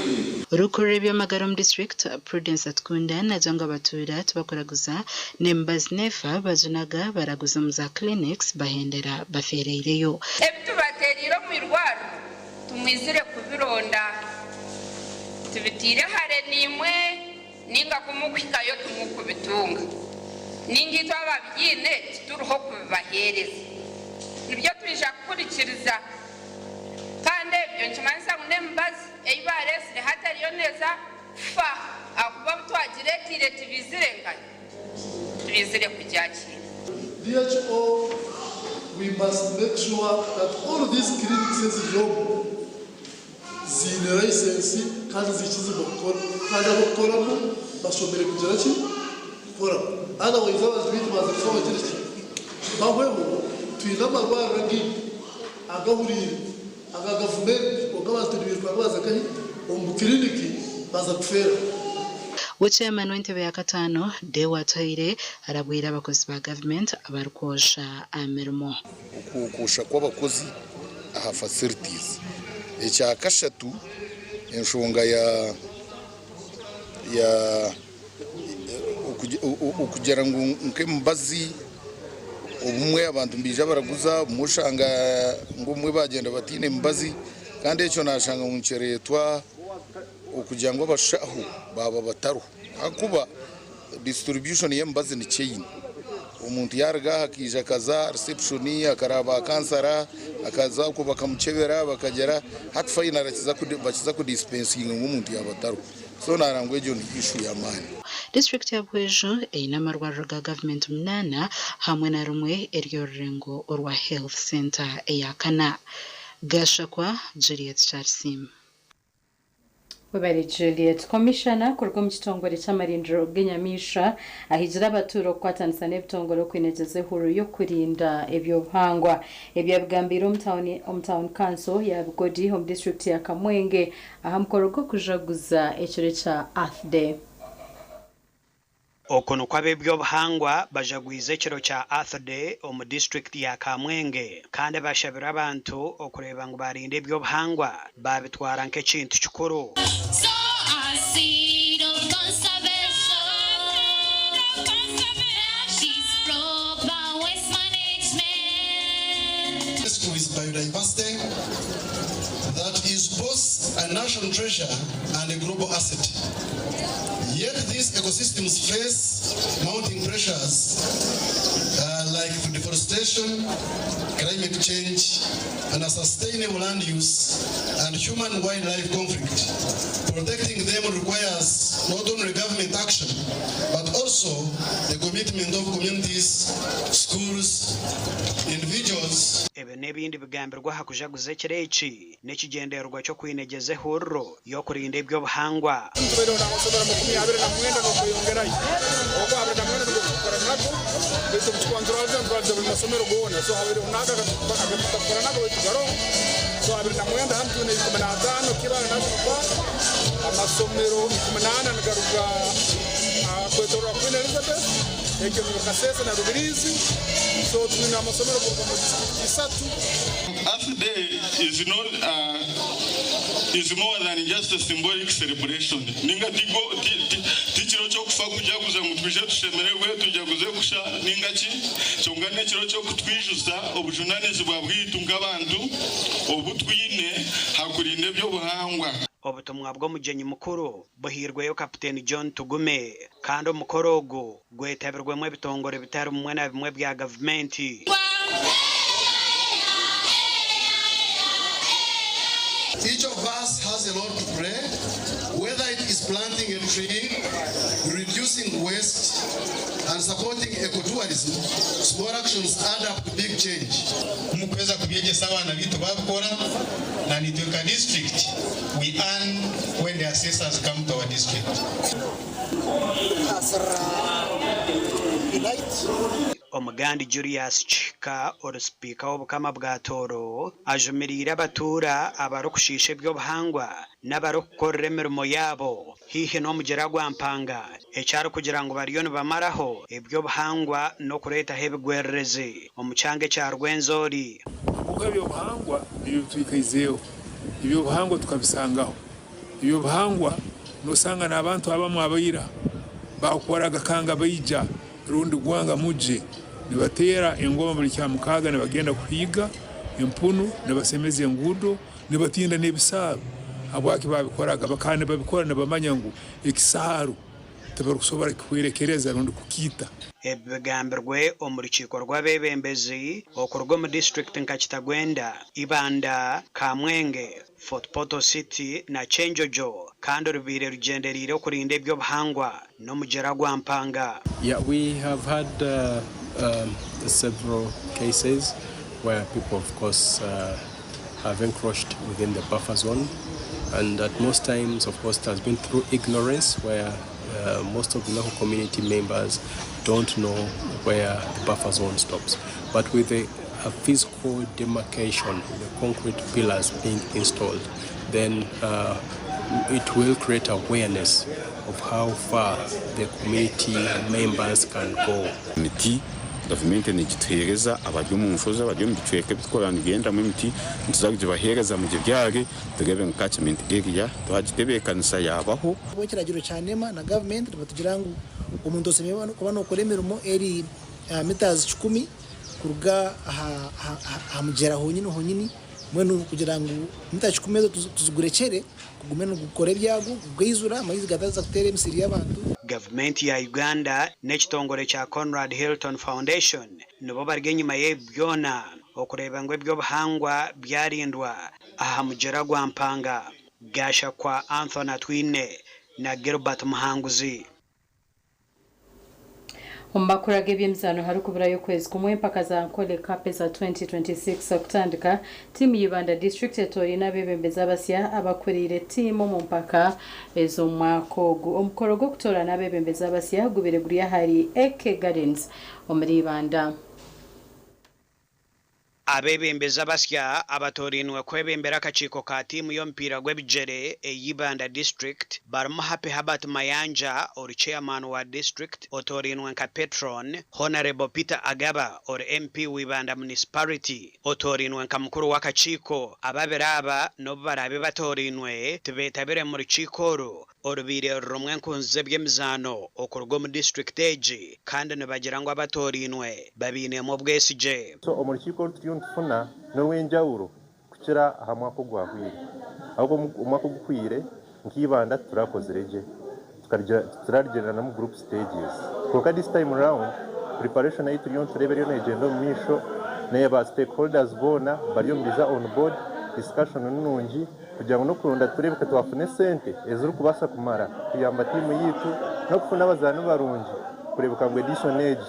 urukurire by'amagara mu district Prudence Atkunda najanga batura tubakoraguza nembazi nefa bajunaga baraguza mu za clinics bahendera bafereireyo ebitubateriro mu irwaro tumwizire kubironda tubitire hare nimwe ninga kumukwikayo tumukubitunga ningi twababyine turuho kubibahereza nibyo tubisha kukurikiriza kandi ibyo nkimanisa nembazi eibarese hatariyo neza fa akuba twagire tire tibizirenganya tubizire kujakira DHO, we must make sure that all of these clinics job zine license kandi zikize bakora kandi abakoramo bashobora kugera ki kora otherwise abazibiti baza kuba kiriki bahweho twina amarwara ngi agahurira agagavumenti ogabatu bibirwa baza kahi omukliniki baza kufera Chairman w'intebe ya katano Dewa Taire arabwira abakozi ba government abarukosha amirimo ukukusha kw'abakozi aha facilities ecya kashatu enshonga ya ukugera ngo nkembazi ubumwe abantu mbija baraguza umushanga ngo umwe bagenda batine mbazi kandi icyo nashanga munceretwa ukugira ngo bashaho baba bataru akuba distribution y'embazi ni chain umuntu yarga hakija kaza reception akaraba kansara akaza ko bakamucebera bakagera hat final bakiza ku dispensing nk'umuntu yabataru so narangwe jo ni issue ya mani district ya Buhweju ina marwariro ga government munana hamwe na rumwe eryo rengo orwa health center eyakana gashakwa Juliet Charsim Webari Juliet Commissioner kurwa mu kitongore cy'amarindiro bw'inyamisha ahijira abaturo kwatanisa n'ebitongoro kwinegeze huru yo kurinda ebyo bhangwa ebyabwambira umtown council ya Bugodi home district ya Kamwenge ahamkorogo kujaguza ekire cha Earth Day Okono kwa bebyo bhangwa bajagwize ekiro cha Earth Day mu district ya Kamwenge kandi bashabira abantu okureba ngo barinde ebyo bhangwa babitwara nk'ekintu kikuru Is biodiversity that is both a national treasure and a global asset. Yet these ecosystems face mounting pressures like deforestation, climate change, and unsustainable land use and human-wildlife conflict. Protecting them requires not only government action, but also the commitment of communities, schools, individuals. Ebe nebindi bigambirwa hakujaguza ekireki n'ekigendererwa cyo kwinegeze hurro yo kurinda ebyo buhangwa amasomero 8 ngaruka kwetorwa eke mu Kasese na Rubirizi so twina amasomero kuva mu district isatu. Earth Day is more than just a symbolic celebration. Ninga tikiro cyo kufa kujaguza mutwije tushemererwe tujaguze kusha ninga ki cyongane kiro cyo kutwijuza obujunanezi bwa bwitu ngabantu obutwine hakurinde byo buhangwa. Obutumwa bwo mugenyi mukuru buhirweyo Kapiteni John Tugume kandi umukorogo gwetabirwemo bitongore bitari umwe na bimwe bya gavumenti. Each of us has a lot to play, whether it is planting a tree, reducing waste, and supporting ecotourism. Small actions add up to big change. Mukweza kubyegesa abana bitu babikora na nitweka district we earn when the assessors come to our district. Omugandi Julius Chika speaker w'obukama bwa Toro ajumirira abatura abarukushisha by'obuhangwa n'abarukorera emirimo yabo hihe n'omugera gwa mpanga ekyaro kugira ngo bariyo nibamaraho eby'obuhangwa no kureetaho ebigwererezi omucyange kya Rwenzori. Kuko by'obuhangwa ibyo twikaizeho ibyobuhangwa tukabisangaho ibyobuhangwa nosanga n'abantu abamu abayira bakoraga kanga bayija rundi gwanga muje nibatera ingoma buri cyamukaga nibagenda kuhiga impunu nibasemeze engudo nibatinda n'ebisaro abwaki babikoraga bakane babikora nibamanya ngo ekisaru tabarukusobora kwerekereza rundi kukita. Ebigambirwe omurukiko rw'abebembezi okurwa mu district nka Kitagwenda, Ibanda, Kamwenge, Fort Portal City na Chenjojo kandi rubire rugenderire okurinda eby'obuhangwa n'omugera gwa mpanga. Yeah, we have had several cases where people, of course, have encroached within the buffer zone, and at most times, of course, it has been through ignorance, where most of the local community members don't know where the buffer zone stops. But with a physical demarcation, the concrete pillars being installed, then it will create awareness of how far the community members can go. Government nigituhereza abajyo mu mushoza abajyo mu gicweke bitkorana igenda mu miti ntizagije bahereza mu gibyage tugebe mu catchment area twagitebekanisa yabaho bo kiragiro cyane na government batugira ngo umuntu ose mebano kuba no koremeramo eri meters 10 kuruga hamugera honyine mwenu kugira ngo meters 10 tuzugurekere kugume no gukora byago gwizura amayizi gataza kutere misiri y'abantu. Government ya Uganda n'ekitongole kya Conrad Hilton Foundation nibo barige nyuma y'ebyona okureba ngo eby'obuhangwa byarindwa aha mugera gwa mpanga. Gasha kwa Anthony Twine na Gilbert Muhanguzi. Ombakuraga ebyemizano harukubira y'okwezi kumwe mpaka za nkole kapesa 2026 okutandika timu y'Ibanda district etorina abebembezi abasya abakurire timu mu mpaka ezo mwaka ogu. Omukoro gw'okutora n'abebembezi abasya gubire guri ahari Eke Gardens omuri Ibanda. Abebembezi abasya abatorinwe kwebembera akachiko ka timu y'omupiira gw'ebijere ey'Ibanda district barimu Happy Herbert Mayanja or chairman wa district otorinwe nka patron Honorable Peter Agaba or MP w'Ibanda municipality otorinwe nka mukuru w'akachiko ababere aba nobo barabe batorinwe tubetabire mu rukiko orubire rumwe nkunze by'emizano okurwa mu district age kandi nibagira ngo abatorinwe babine mu bwesije. So omurukiko tufuna n'owenjawulo kukira aha mwaka gwahwire ahubwo umwaka gukwire nk'Ibanda turakozereje turargerana mu group stages kuko this time round preparation yitu yo turebere n'agenda mu misho n'aba stakeholders bona bariyo mbiza on board discussion n'unungi kugira ngo no kurunda turebe ko twafune sente ezuru kubasa kumara kuyamba timu yitu no kufuna abazana barungi kurebuka ngo edition age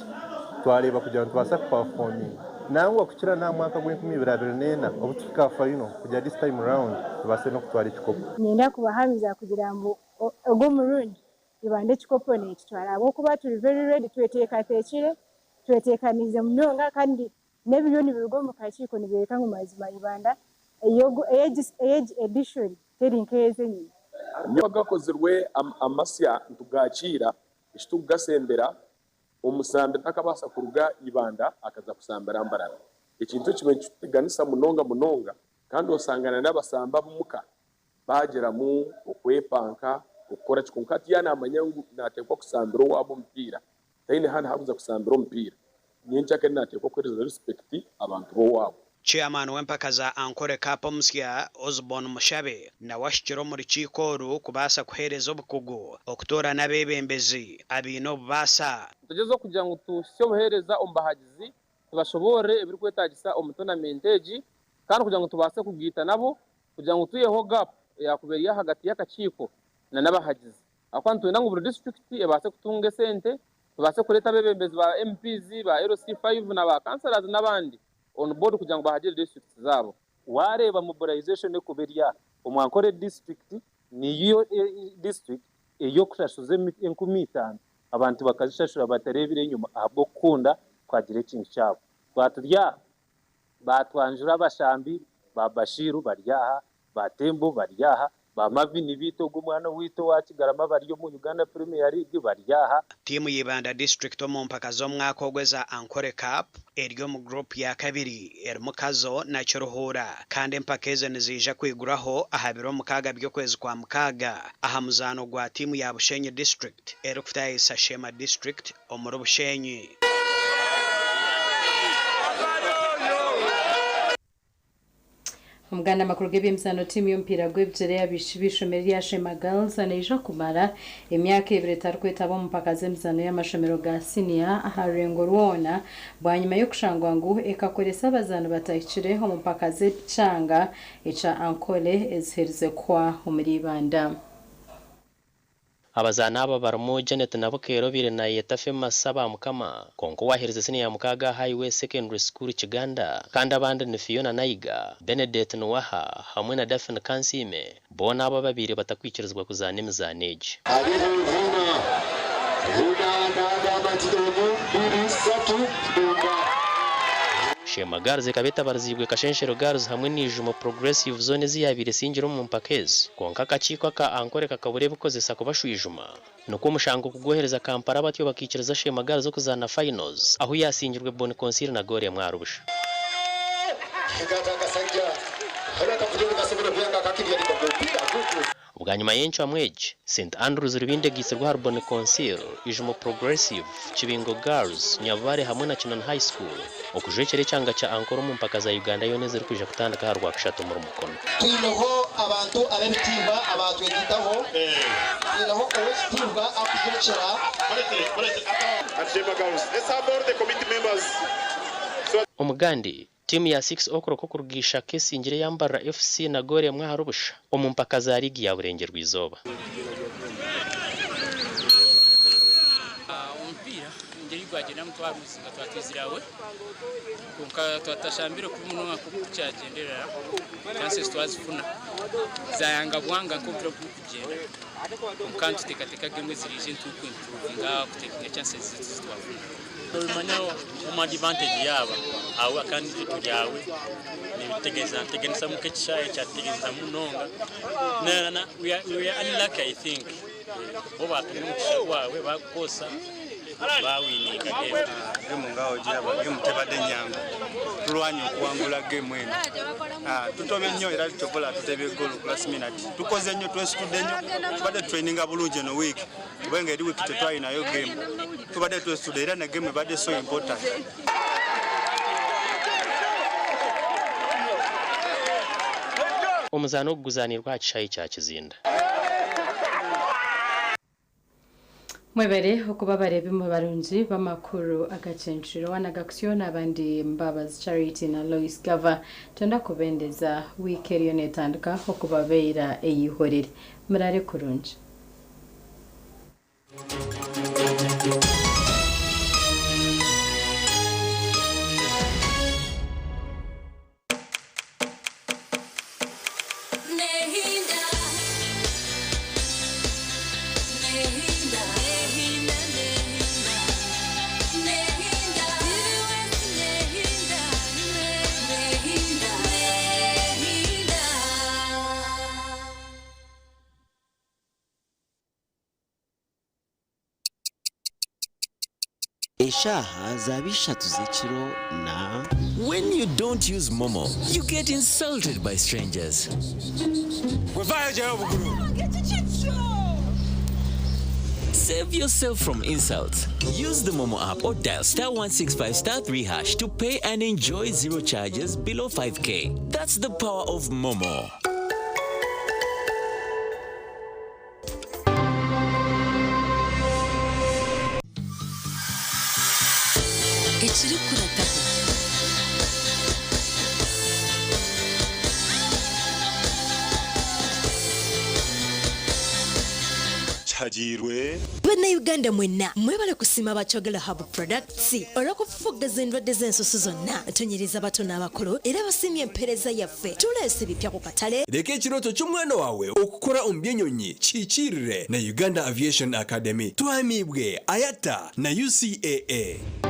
twareba kugira ngo tubasa performing nangwa kukira na mwaka gw'2024 obutuka final kujya this time round tubase no kutwara ikikopo nyenda kubahamiza kugira ngo ogo murundi Ibanda ikikopo ne kitwara abo kuba turi very ready tweteka tekire twetekanize munonga kandi n'ebiyoni birugo mu kachiko nibereka ngo mazima Ibanda age edition teri nkeze nyine nyagakozerwe amasya ntugakira ishitugasembera omusambe takabasa kuruga ibanda akaza kusambira mbarara ikintu kimwe kiteganisa munonga kandi osangana n'abasamba bumuka bagera mu okwepanka ukora kikunkati yana amanyangu natekwa kusambira wabo mpira taine hana habuza kusambira mpira nyencha kandi natekwa kwereza respect abantu bo wabo. Chairman w'empaka za Ankole Kapomsya Osborne Mushabe na washikiro muri chikoru kubasa kuhereza obukugu okutora n'abebembezi abino obubasa tugezo kugira ngo tushobohereza ombahagizi tubashobore ebiri kwetagisa omutonamenteji kandi kugira ngo tubase kugita nabo kugira ngo tuyeho gap yakuberiya hagati y'akachiko na n'abahagizi akwantu twenda ngo buri district ebase kutunga sente tubase kureta abebembezi ba MPs ba LC5 na ba councillors n'abandi on board kugira ngo bahagire district zabo wareba mobilization kuberiya omwankore district niyo district eyo kushashuze 15 abantu bakazishashura batarebire inyuma ahubwo kunda kwagira ikintu cyabo twaturya batwanjura abashambi ba Bashiru baryaha ba Tembo baryaha ba Mavini bito gumwana wito wa Kigarama bariyo mu Uganda Premier League baryaha. Timu y'Ibanda District mu mpaka zo mwaka ogweza Ankole Cup eryo mu group ya kabiri Mukazo na Kiruhura kandi empakeze nizija kwiguraho ahabiro mukaga byo kwezi kwa mukaga aha muzano gwa timu ya Bushenyi District erukutayisa Sheema District omuru Bushenyi. Umuganda makuru g'ebyemizano timu y'omupiira gw'ebigyere y'abishomero ya Sheema Girls neija kumara emyaka 2 tarikwetaba omupaka z'emizano y'amashomero ga senior aha rurengo rwona bwanyuma y'okushangwa ngu ekakoresa abazaano batahikire omupaka z'ekyanga ekya Ankole eziherize kwa omuri Ibanda. Abazana aba barimo Janet Nabukero bire na Yeta Famous saba mukama konko wahiriza sini ya mukaga Highway Secondary School Kiganda kandi abandi ni Fiona Naiga Benedict Nwaha hamwe na Daphne Kansime bona aba babiri batakwikirizwa kuzana imizaneje Sheema Girls kabeta barzibwe kashenshero Girls hamwe n'ijuma Progressive Zone ziyabire singiro mu mpakezi konka kachiko ka Ankole kakabure bukozesa kubashwijuma nuko mushango kugohereza Kampala batyo bakikiriza Sheema Girls zo kuzana finals aho yasingirwe Bon Concile na Gore mwarubusha ubwanyuma yencho amweje St Andrews ribinde gisirwa Harbon Concile ijuma Progressive Kibingo Girls Nyavare hamwe na Kinon High School okujekere cyanga cya Ankole mu mpaka za Uganda yoneze rukuje kutandika harwa kishatu mu mukono twinoho abantu abebitimba abatwegitaho twinoho owekitimba akujekera let's have all the committee members umugandi timu ya 6 okoro ko kurugisha kesi ngire yambara FC na Gore mwaharubusha omumpaka za ligi ya burenge rwizoba umpira ngire igwagena mutwaruzi gatwatizirawe kunka twatashambire ku munwa ko cyagenderera chances twazifuna zayanga bwanga ko byo kugenda kandi tekateka game zirije ntuko improve kutekanya chances zitwafuna manyo mu advantage yaba aho kandi tujyawe nibitegeza mu kecyaye cyategeza munonga na we are unlucky I think bo batumye wawe bakosa bawininga game ngao jaba game tebade nyango tulwanyo kuangula game eno tutobe nnyo era tutokola tutebe goal last minute tukoze nnyo twestude nnyo tubade training abulunje no week kubanga eri week tetwayi nayo game tubade twestude era na game bade so important omuzano guzanirwa cyayi cya Kizinda mwebere okuba barebe mu barunzi b'amakuru Agacencwire Agacencwire abandi Mbabazi Charity na Loice Gavah tenda kubendeza weekend yonetandika okubabeera eyihorere murare kurunji. Eshaha zabishatu z'ekiro na. When you don't use Momo, you get insulted by strangers. Save yourself from insults. Use the Momo app or dial *165*3# to pay and enjoy zero charges below 5K. That's the power of Momo. Bana Uganda mwenna mwebale kusima abachogela Hub Products olw'okufufugaza endwadde z'ensusu zonna tonyereza bato n'abakulu era basimye empereza yaffe tuleese ebipya ku katale. Leka ekirooto ky'omwana wawe okukola omuby'ennyonyi kikiirire na Uganda Aviation Academy twamibwe ayata na UCAA.